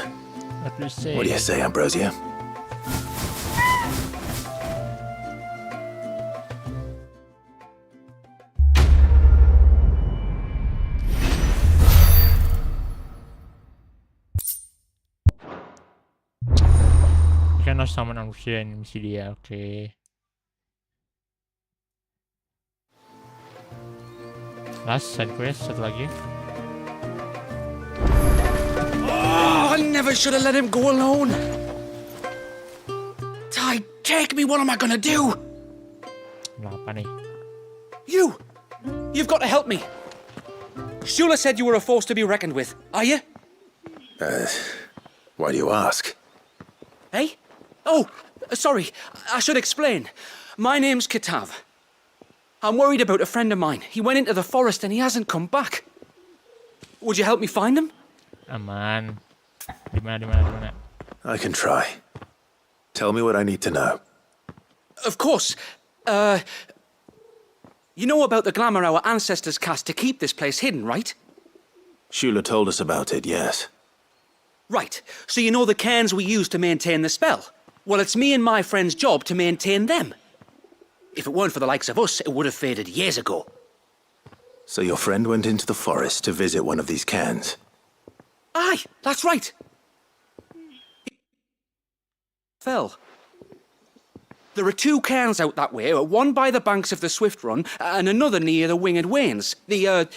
What do you say? What do you say, Ambrosia? You cannot summon Ambrosia in Mysidia, okay. Last side quest, satu lagi. Oh, I never should have let him go alone. Ty, take me. What am I gonna do? Apa nih? You've got to help me. Shula said you were a force to be reckoned with. Are you? Why do you ask? Hey? Oh, sorry. I should explain. My name's Kitav. I'm worried about a friend of mine. He went into the forest and he hasn't come back. Would you help me find him? Aman. Dimana? I can try. Tell me what I need to know. Of course. You know about the glamour our ancestors cast to keep this place hidden, right? Shula told us about it, yes. Right. So you know the cairns we use to maintain the spell? Well, it's me and my friend's job to maintain them. If it weren't for the likes of us, it would have faded years ago. So your friend went into the forest to visit one of these cairns? Aye, that's right. Fell. There are two cairns out that way, one by the banks of the Swift Run, and another near the Winged Wains. Sorry,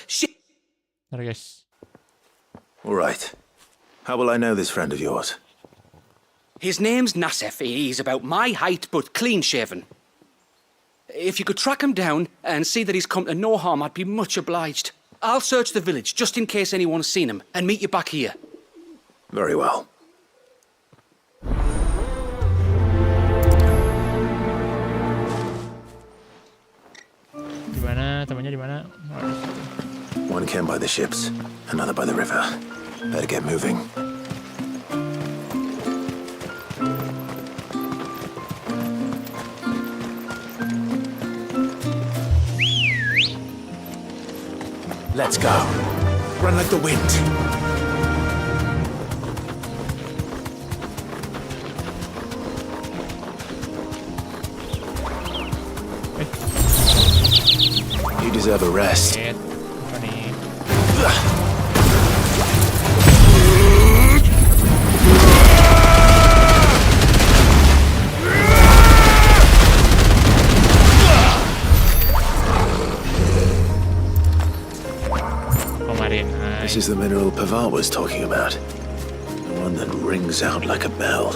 guys. All right. How will I know this friend of yours? His name's Nassef. He's about my height, but clean-shaven. If you could track him down and see that he's come to no harm, I'd be much obliged. I'll search the village, just in case anyone's seen him, and meet you back here. Very well. Dimana? Temannya dimana? One cairn by the ships, another by the river. Better get moving. Let's go. Run like the wind. You deserve a rest. This is the mineral Pavar was talking about. The one that rings out like a bell.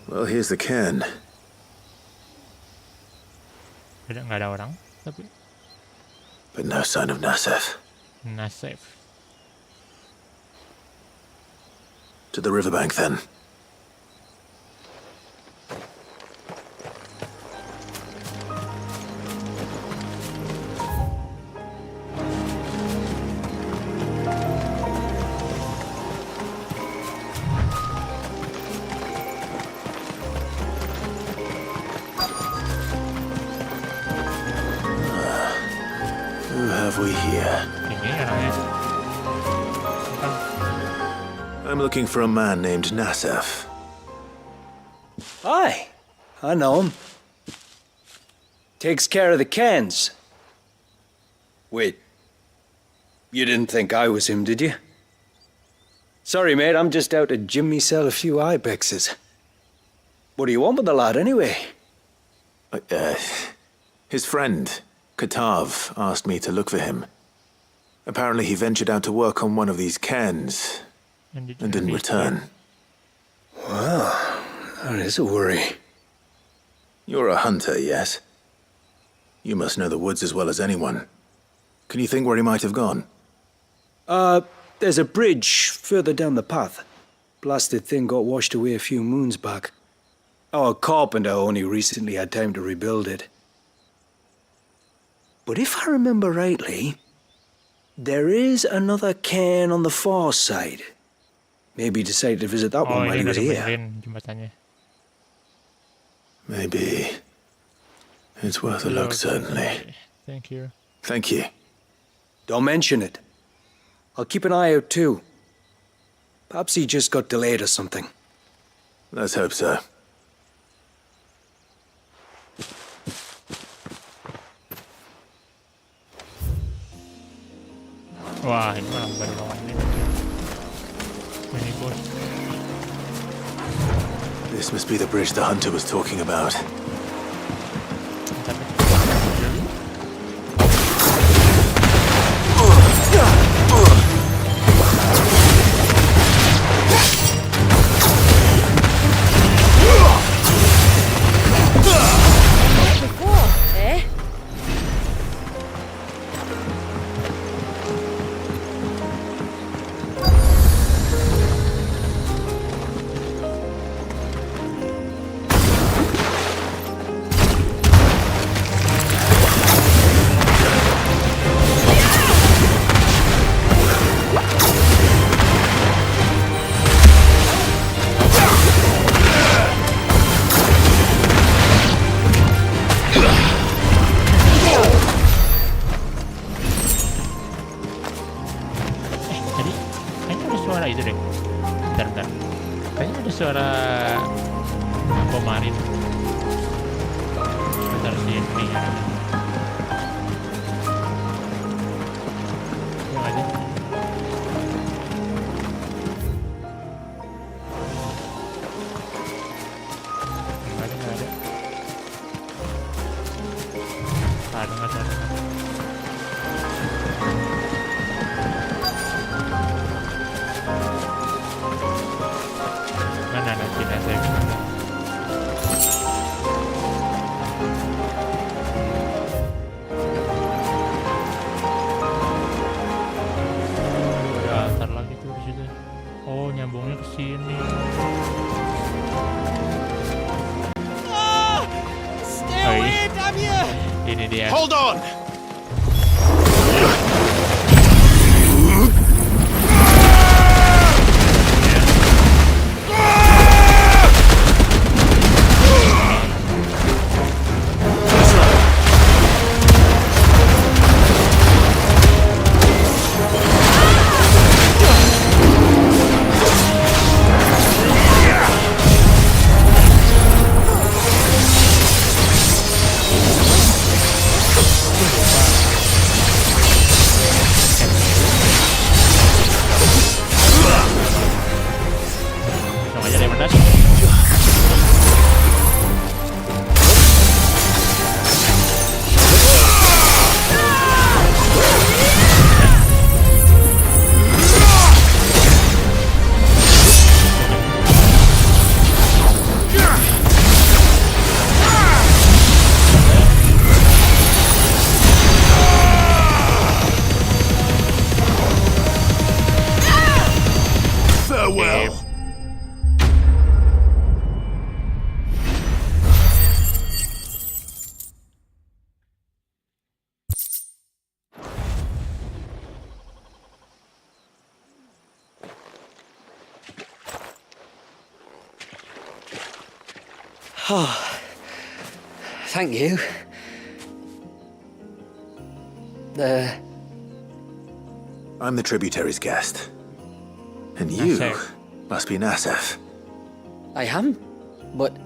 Well, here's the cairn. Nggak ada orang, tapi But no sign of Nasef. Nasef. To the riverbank, then. Who have we here? Ini orangnya. I'm looking for a man named Nasef. Aye, I know him. Takes care of the cans. Wait, you didn't think I was him, did you? Sorry, mate, I'm just out to gym myself a few ibexes. What do you want with the lad, anyway? His friend, Katav, asked me to look for him. Apparently he ventured out to work on one of these cairns and didn't return. Well, that is a worry. You're a hunter, yes? You must know the woods as well as anyone. Can you think where he might have gone? There's a bridge further down the path. Blasted thing got washed away a few moons back. Our carpenter only recently had time to rebuild it. But if I remember rightly, there is another cairn on the far side. Maybe he decided to visit that one while he was here. Jembatannya. Maybe. It's worth a look, certainly. Thank you. Thank you. Don't mention it. I'll keep an eye out too. Perhaps he just got delayed or something. Let's hope so. Wah, ini malah baru lawan ini. Ini bos. This must be the bridge the hunter was talking about. Suara pemarin sebentar sih ini ya nggak ada nyambungnya ke sini. Stay away, damn you! Ini dia. Hold on! Oh, thank you. I'm the tributary's guest. And you Nasef. must be Nasef. I am? But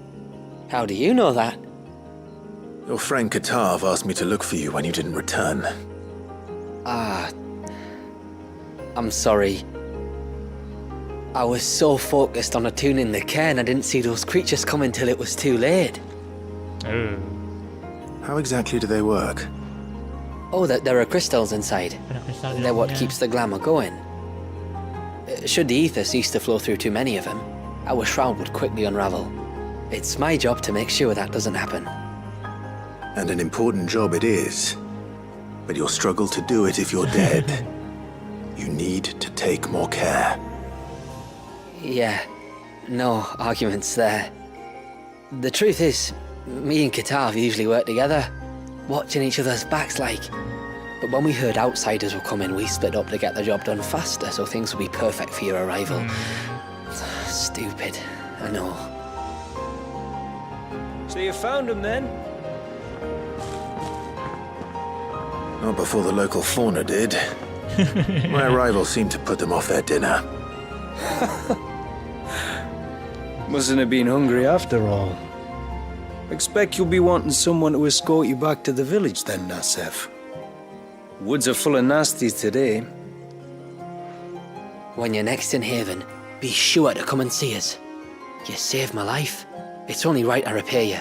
how do you know that? Your friend Katav asked me to look for you when you didn't return. Ah, I'm sorry. I was so focused on attuning the cairn, I didn't see those creatures come until it was too late. Oh. How exactly do they work? Oh, there are crystals inside. They're what yeah. keeps the glamour going. Should the ether cease to flow through too many of them, our shroud would quickly unravel. It's my job to make sure that doesn't happen. And an important job it is. But you'll struggle to do it if you're dead. You need to take more care. Yeah, no arguments there. The truth is, me and Katav usually work together, watching each other's backs like. But when we heard outsiders were coming, we split up to get the job done faster, so things would be perfect for your arrival. Stupid, I know. So you found him then? Not before the local fauna did. My arrival seemed to put them off their dinner. Mustn't have been hungry after all. Expect you'll be wanting someone to escort you back to the village then, Nasef. Woods are full of nasties today. When you're next in Haven, be sure to come and see us. You saved my life. It's only right I repay you.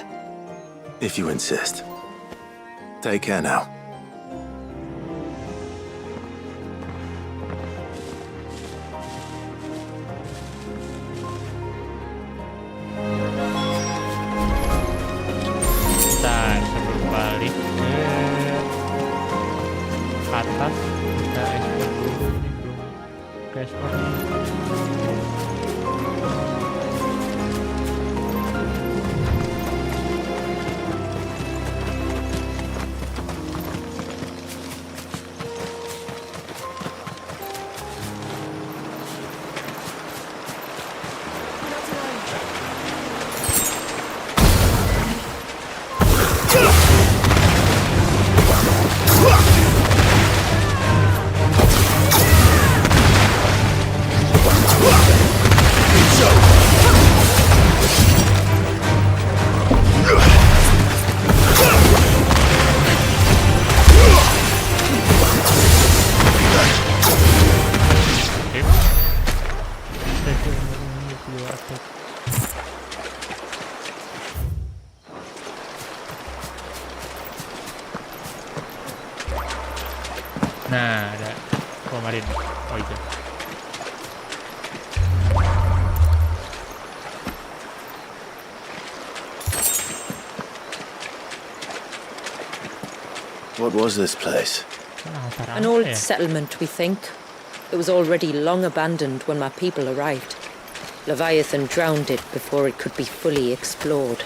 If you insist. Take care now. Bentar, sebelum balik ke atas kita explore dulu, ini belum ke explore nih. Nah, ada kemarin. Oh itu. What was this place? An old settlement, we think. It was already long abandoned when my people arrived. Leviathan drowned it before it could be fully explored.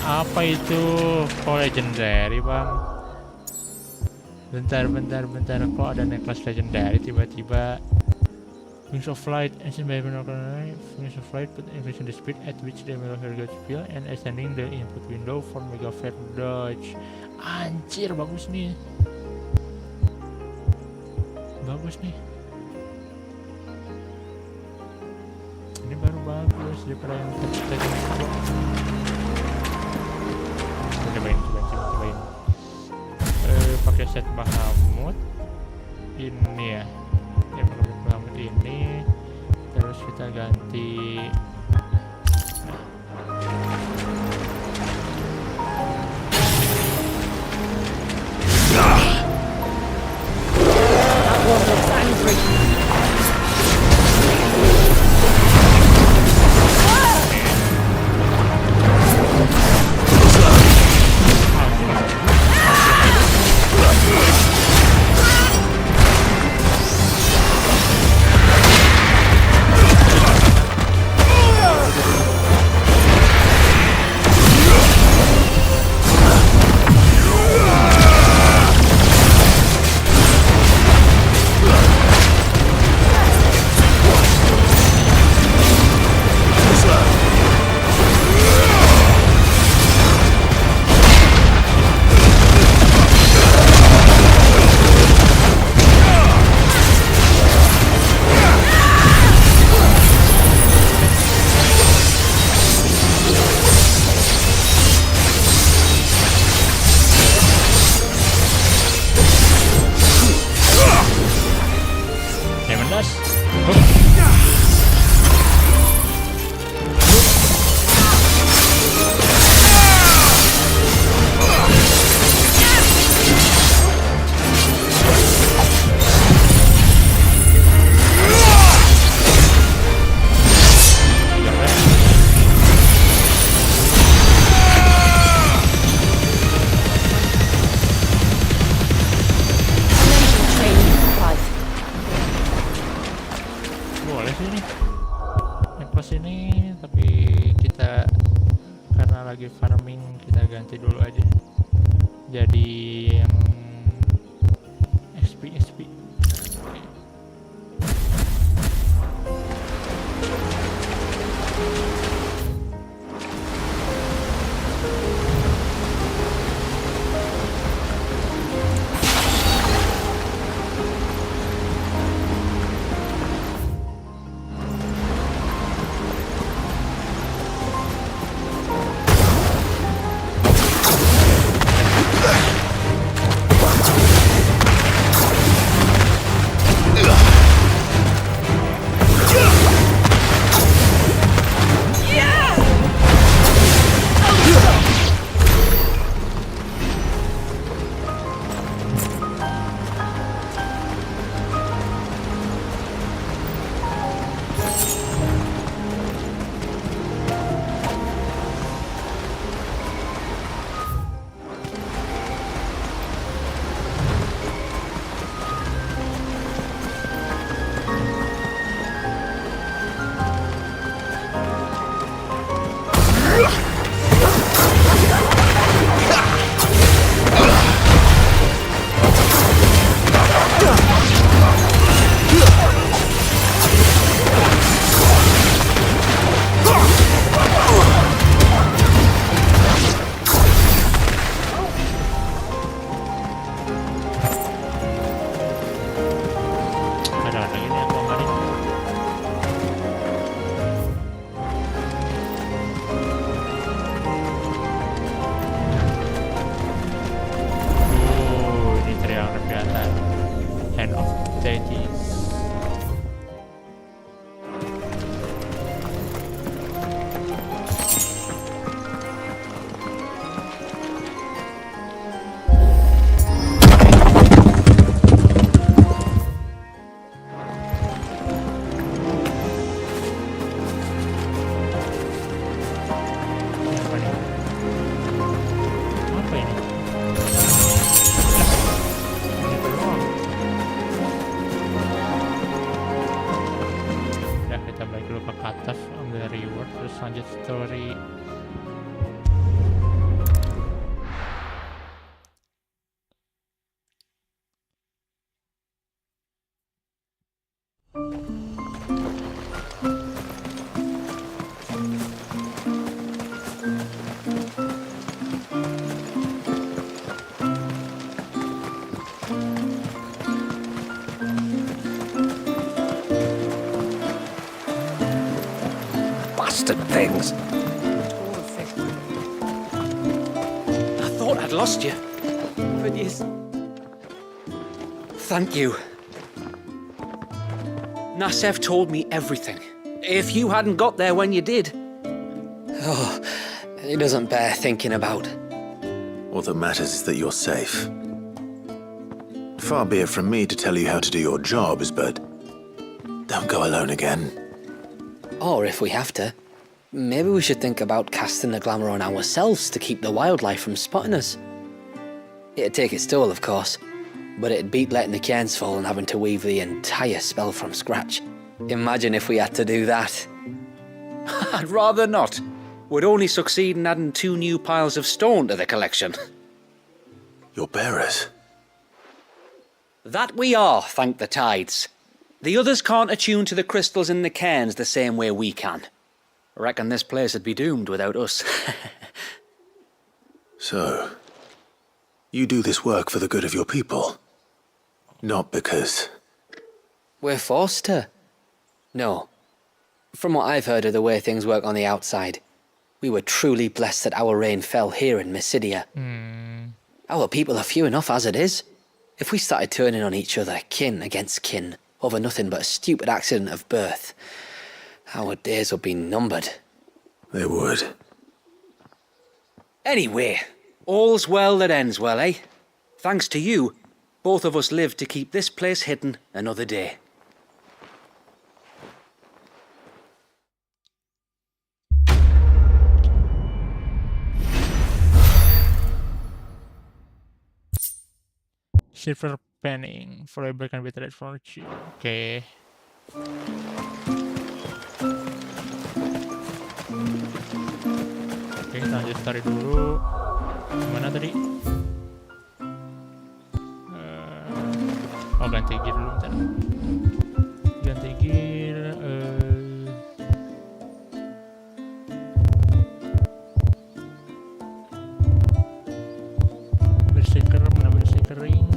Apa itu? Kok legendary, Bang? Bentar. Kok ada necklace legendary tiba-tiba? Wings of Light, ancient by Wings of Light put increasing the speed at which the Mega feel and extending the input window for Mega dodge. Anjir, bagus nih. Ini baru bagus daripada yang tadi. Cobain. Pakai set Bahamut ini ya. Yang pakai Bahamut ini. Terus kita ganti. That one looks Boleh sih nih. Yang plus ini, tapi kita karena lagi farming kita ganti dulu aja. Jadi yang XP. lanjut story. Bastard things. I thought I'd lost you, but yes. Thank you. Nassef told me everything. If you hadn't got there when you did. Oh, it doesn't bear thinking about. All that matters is that you're safe. Far be it from me to tell you how to do your jobs, but don't go alone again. Or if we have to, maybe we should think about casting the glamour on ourselves to keep the wildlife from spotting us. It'd take its toll, of course, but it'd beat letting the cairns fall and having to weave the entire spell from scratch. Imagine if we had to do that. I'd rather not. Would only succeed in adding 2 new piles of stone to the collection. Your bearers? That we are, thank the tides. The others can't attune to the crystals in the cairns the same way we can. I reckon this place would be doomed without us. So, you do this work for the good of your people? Not because... We're forced to. No. From what I've heard of the way things work on the outside, we were truly blessed that our rain fell here in Mysidia. Our people are few enough as it is. If we started turning on each other, kin against kin, over nothing but a stupid accident of birth, our days would be numbered. They would. Anyway, all's well that ends well, eh? Thanks to you, both of us lived to keep this place hidden another day. Silver penning forever can be traded for you. Okay. inventory dulu. Mana tadi? Oh, ganti gear dulu bentar. Ganti gear. Berserker, mana berserkering?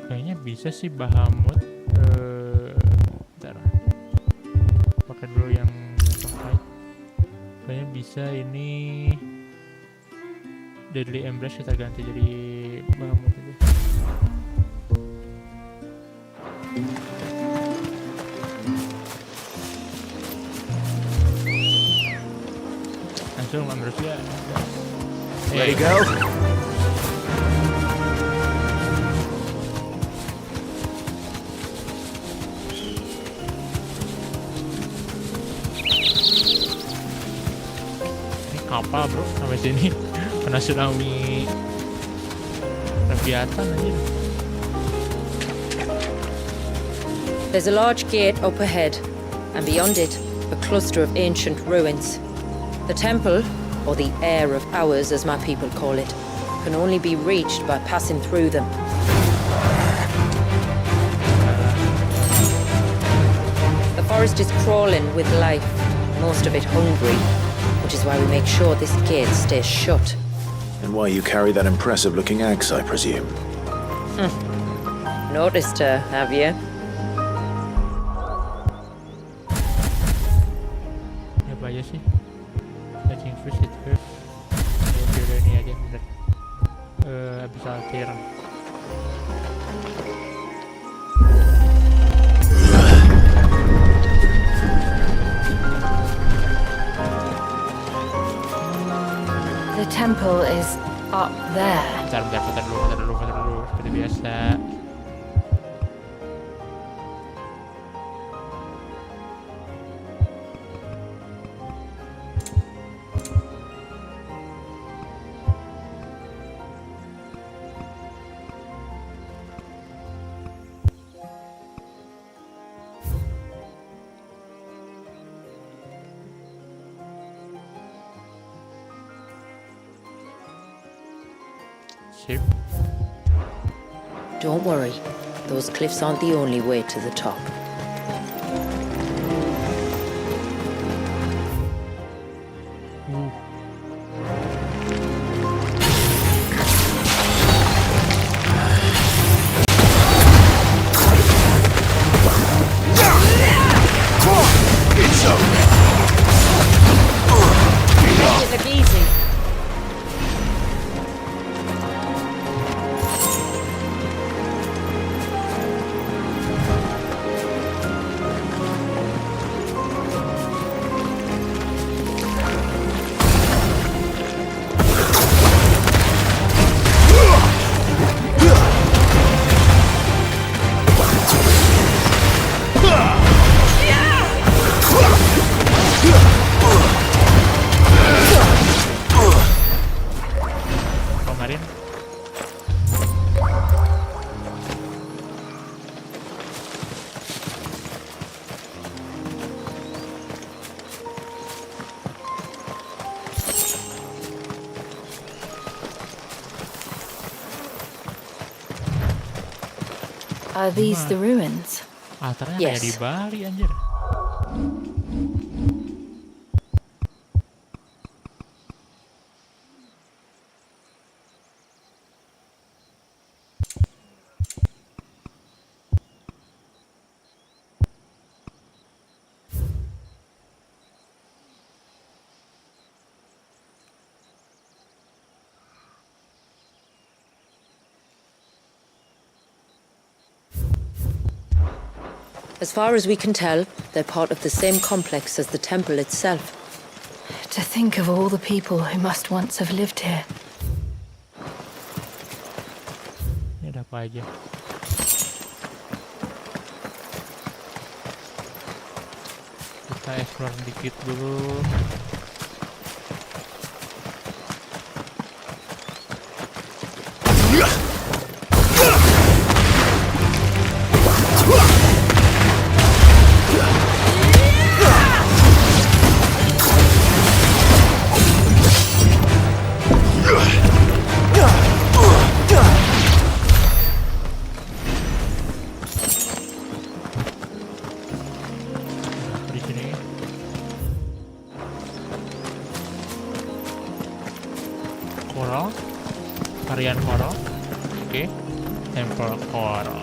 Kayaknya bisa sih Bahamut. Bentar. Pakai dulu yang fight. Kayaknya bisa ini Deadly Embrace kita ganti jadi Bahamut aja. Langsung Embrace ya. Ready go? Kapal bro sampai sini kena tsunami Leviathan aja. There's a large gate up ahead, and beyond it, a cluster of ancient ruins. The temple, or the Heir of Hours as my people call it, can only be reached by passing through them. The forest is crawling with life, most of it hungry, which is why we make sure this gate stays shut. And why you carry that impressive-looking axe, I presume? Noticed her, have you? Ya apa aja sih? Catching fish it first. Ya udah ini aja bener. Habis altir. The temple is up there. Bentar dulu. Seperti biasa. Sip. Don't worry, those cliffs aren't the only way to the top. Are these the ruins? Altarnya Yes. kayak di Bali anjir. As far as we can tell, they're part of the same complex as the temple itself. To think of all the people who must once have lived here. Ini ada apa aja? Kita explore dikit dulu. Di sini. Coral, harian coral. Oke. Temple coral.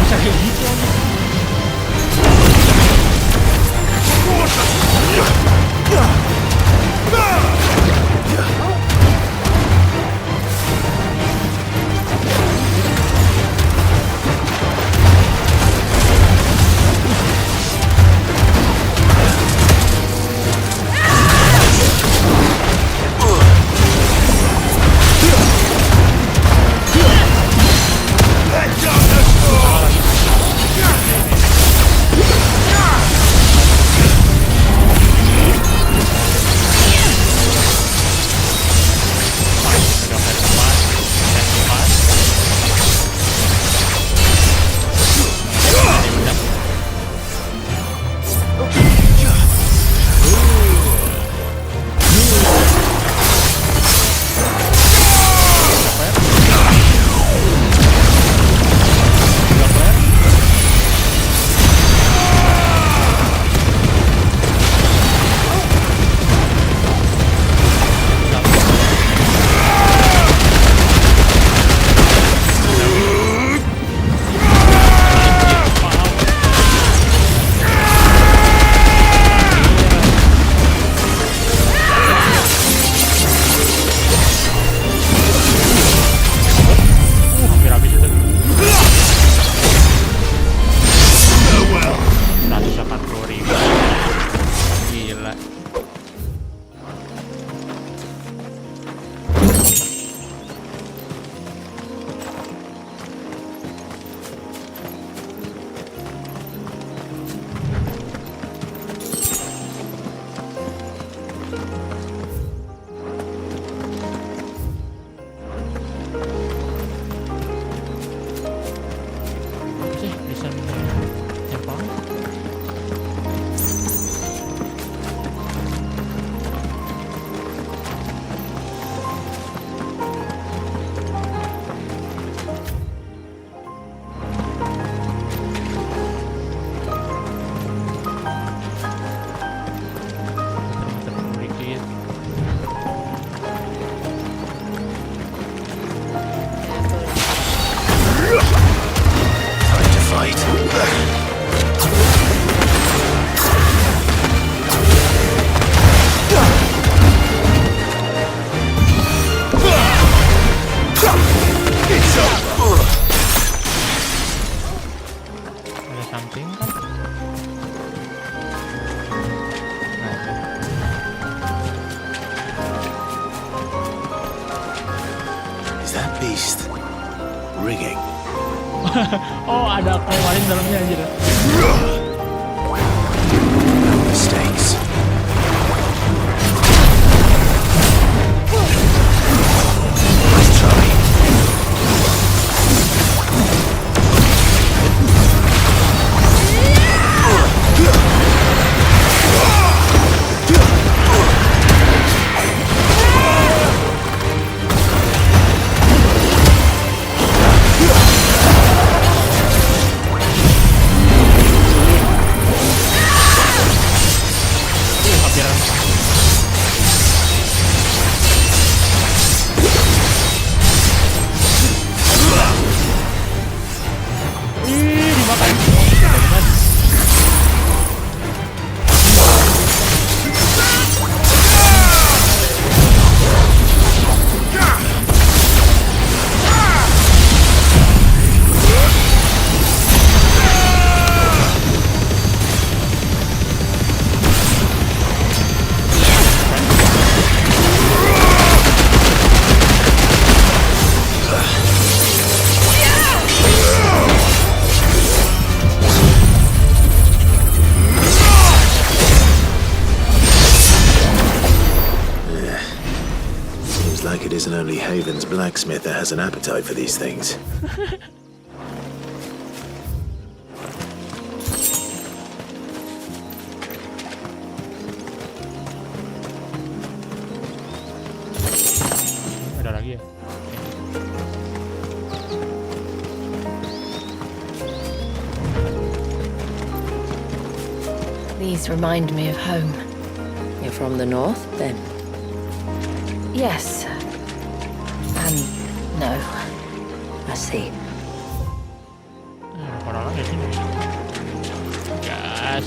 Bisa kayak gitu aja. Oh, ada aquamarine dalamnya anjir. Mistakes. Nice try. only Haven's blacksmith that has an appetite for these things. Ada lagi ya? These remind me of home. You're from the north, then? Yes. And no. I see. Orang lagi sini. Gas.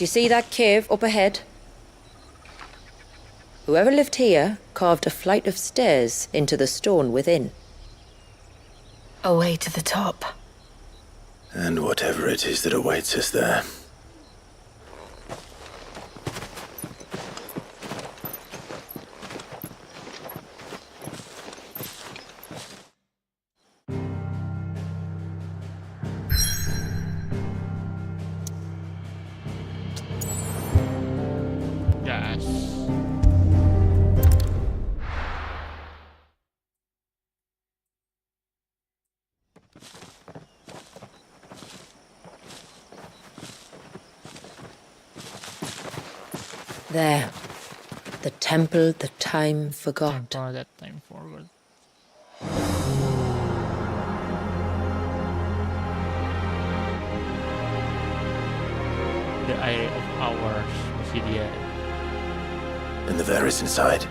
Do you see that cave up ahead? Whoever lived here carved a flight of stairs into the stone within. A way to the top. And whatever it is that awaits us there. The temple that time forgot. Temple that time forgot. The Eye of Hours masih dia. And the Varys inside.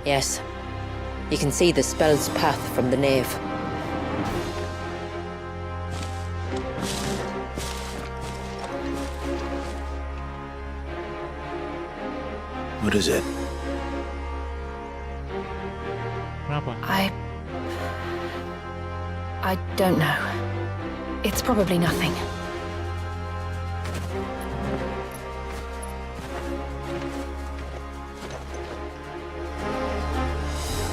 Yes. You can see the spell's path from the nave. What is it? Kenapa? I don't know. It's probably nothing.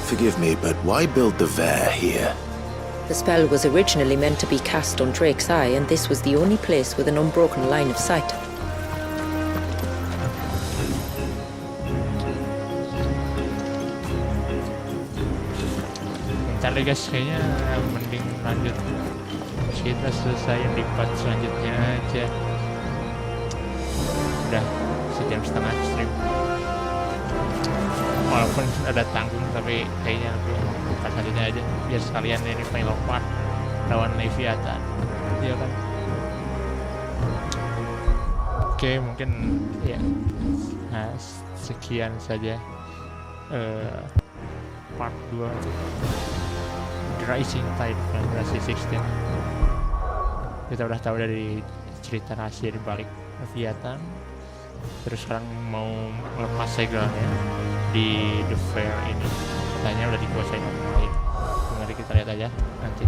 Forgive me, but why build the Vare here? The spell was originally meant to be cast on Drake's Eye, and this was the only place with an unbroken line of sight. Bentar deh guys, kayaknya mending lanjut. Kita selesaiin di part selanjutnya aja. Udah 1,5 jam stream. Walaupun ada tanggung, tapi kayaknya part selanjutnya aja. Biar sekalian ini final part lawan Leviathan. Iya kan? Oke, mungkin ya. Nah, sekian saja part 2 The Rising Tide generasi 16. Kita udah tahu dari cerita rahasia di balik Leviathan. Terus sekarang mau lepas segelnya di The Fair ini. Katanya udah dikuasain orang lain. Mari kita lihat aja nanti.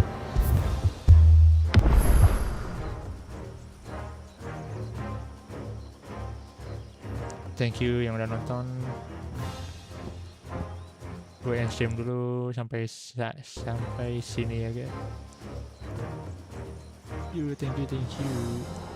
Thank you yang udah nonton. Gue end stream dulu sampai sini ya guys. Thank you.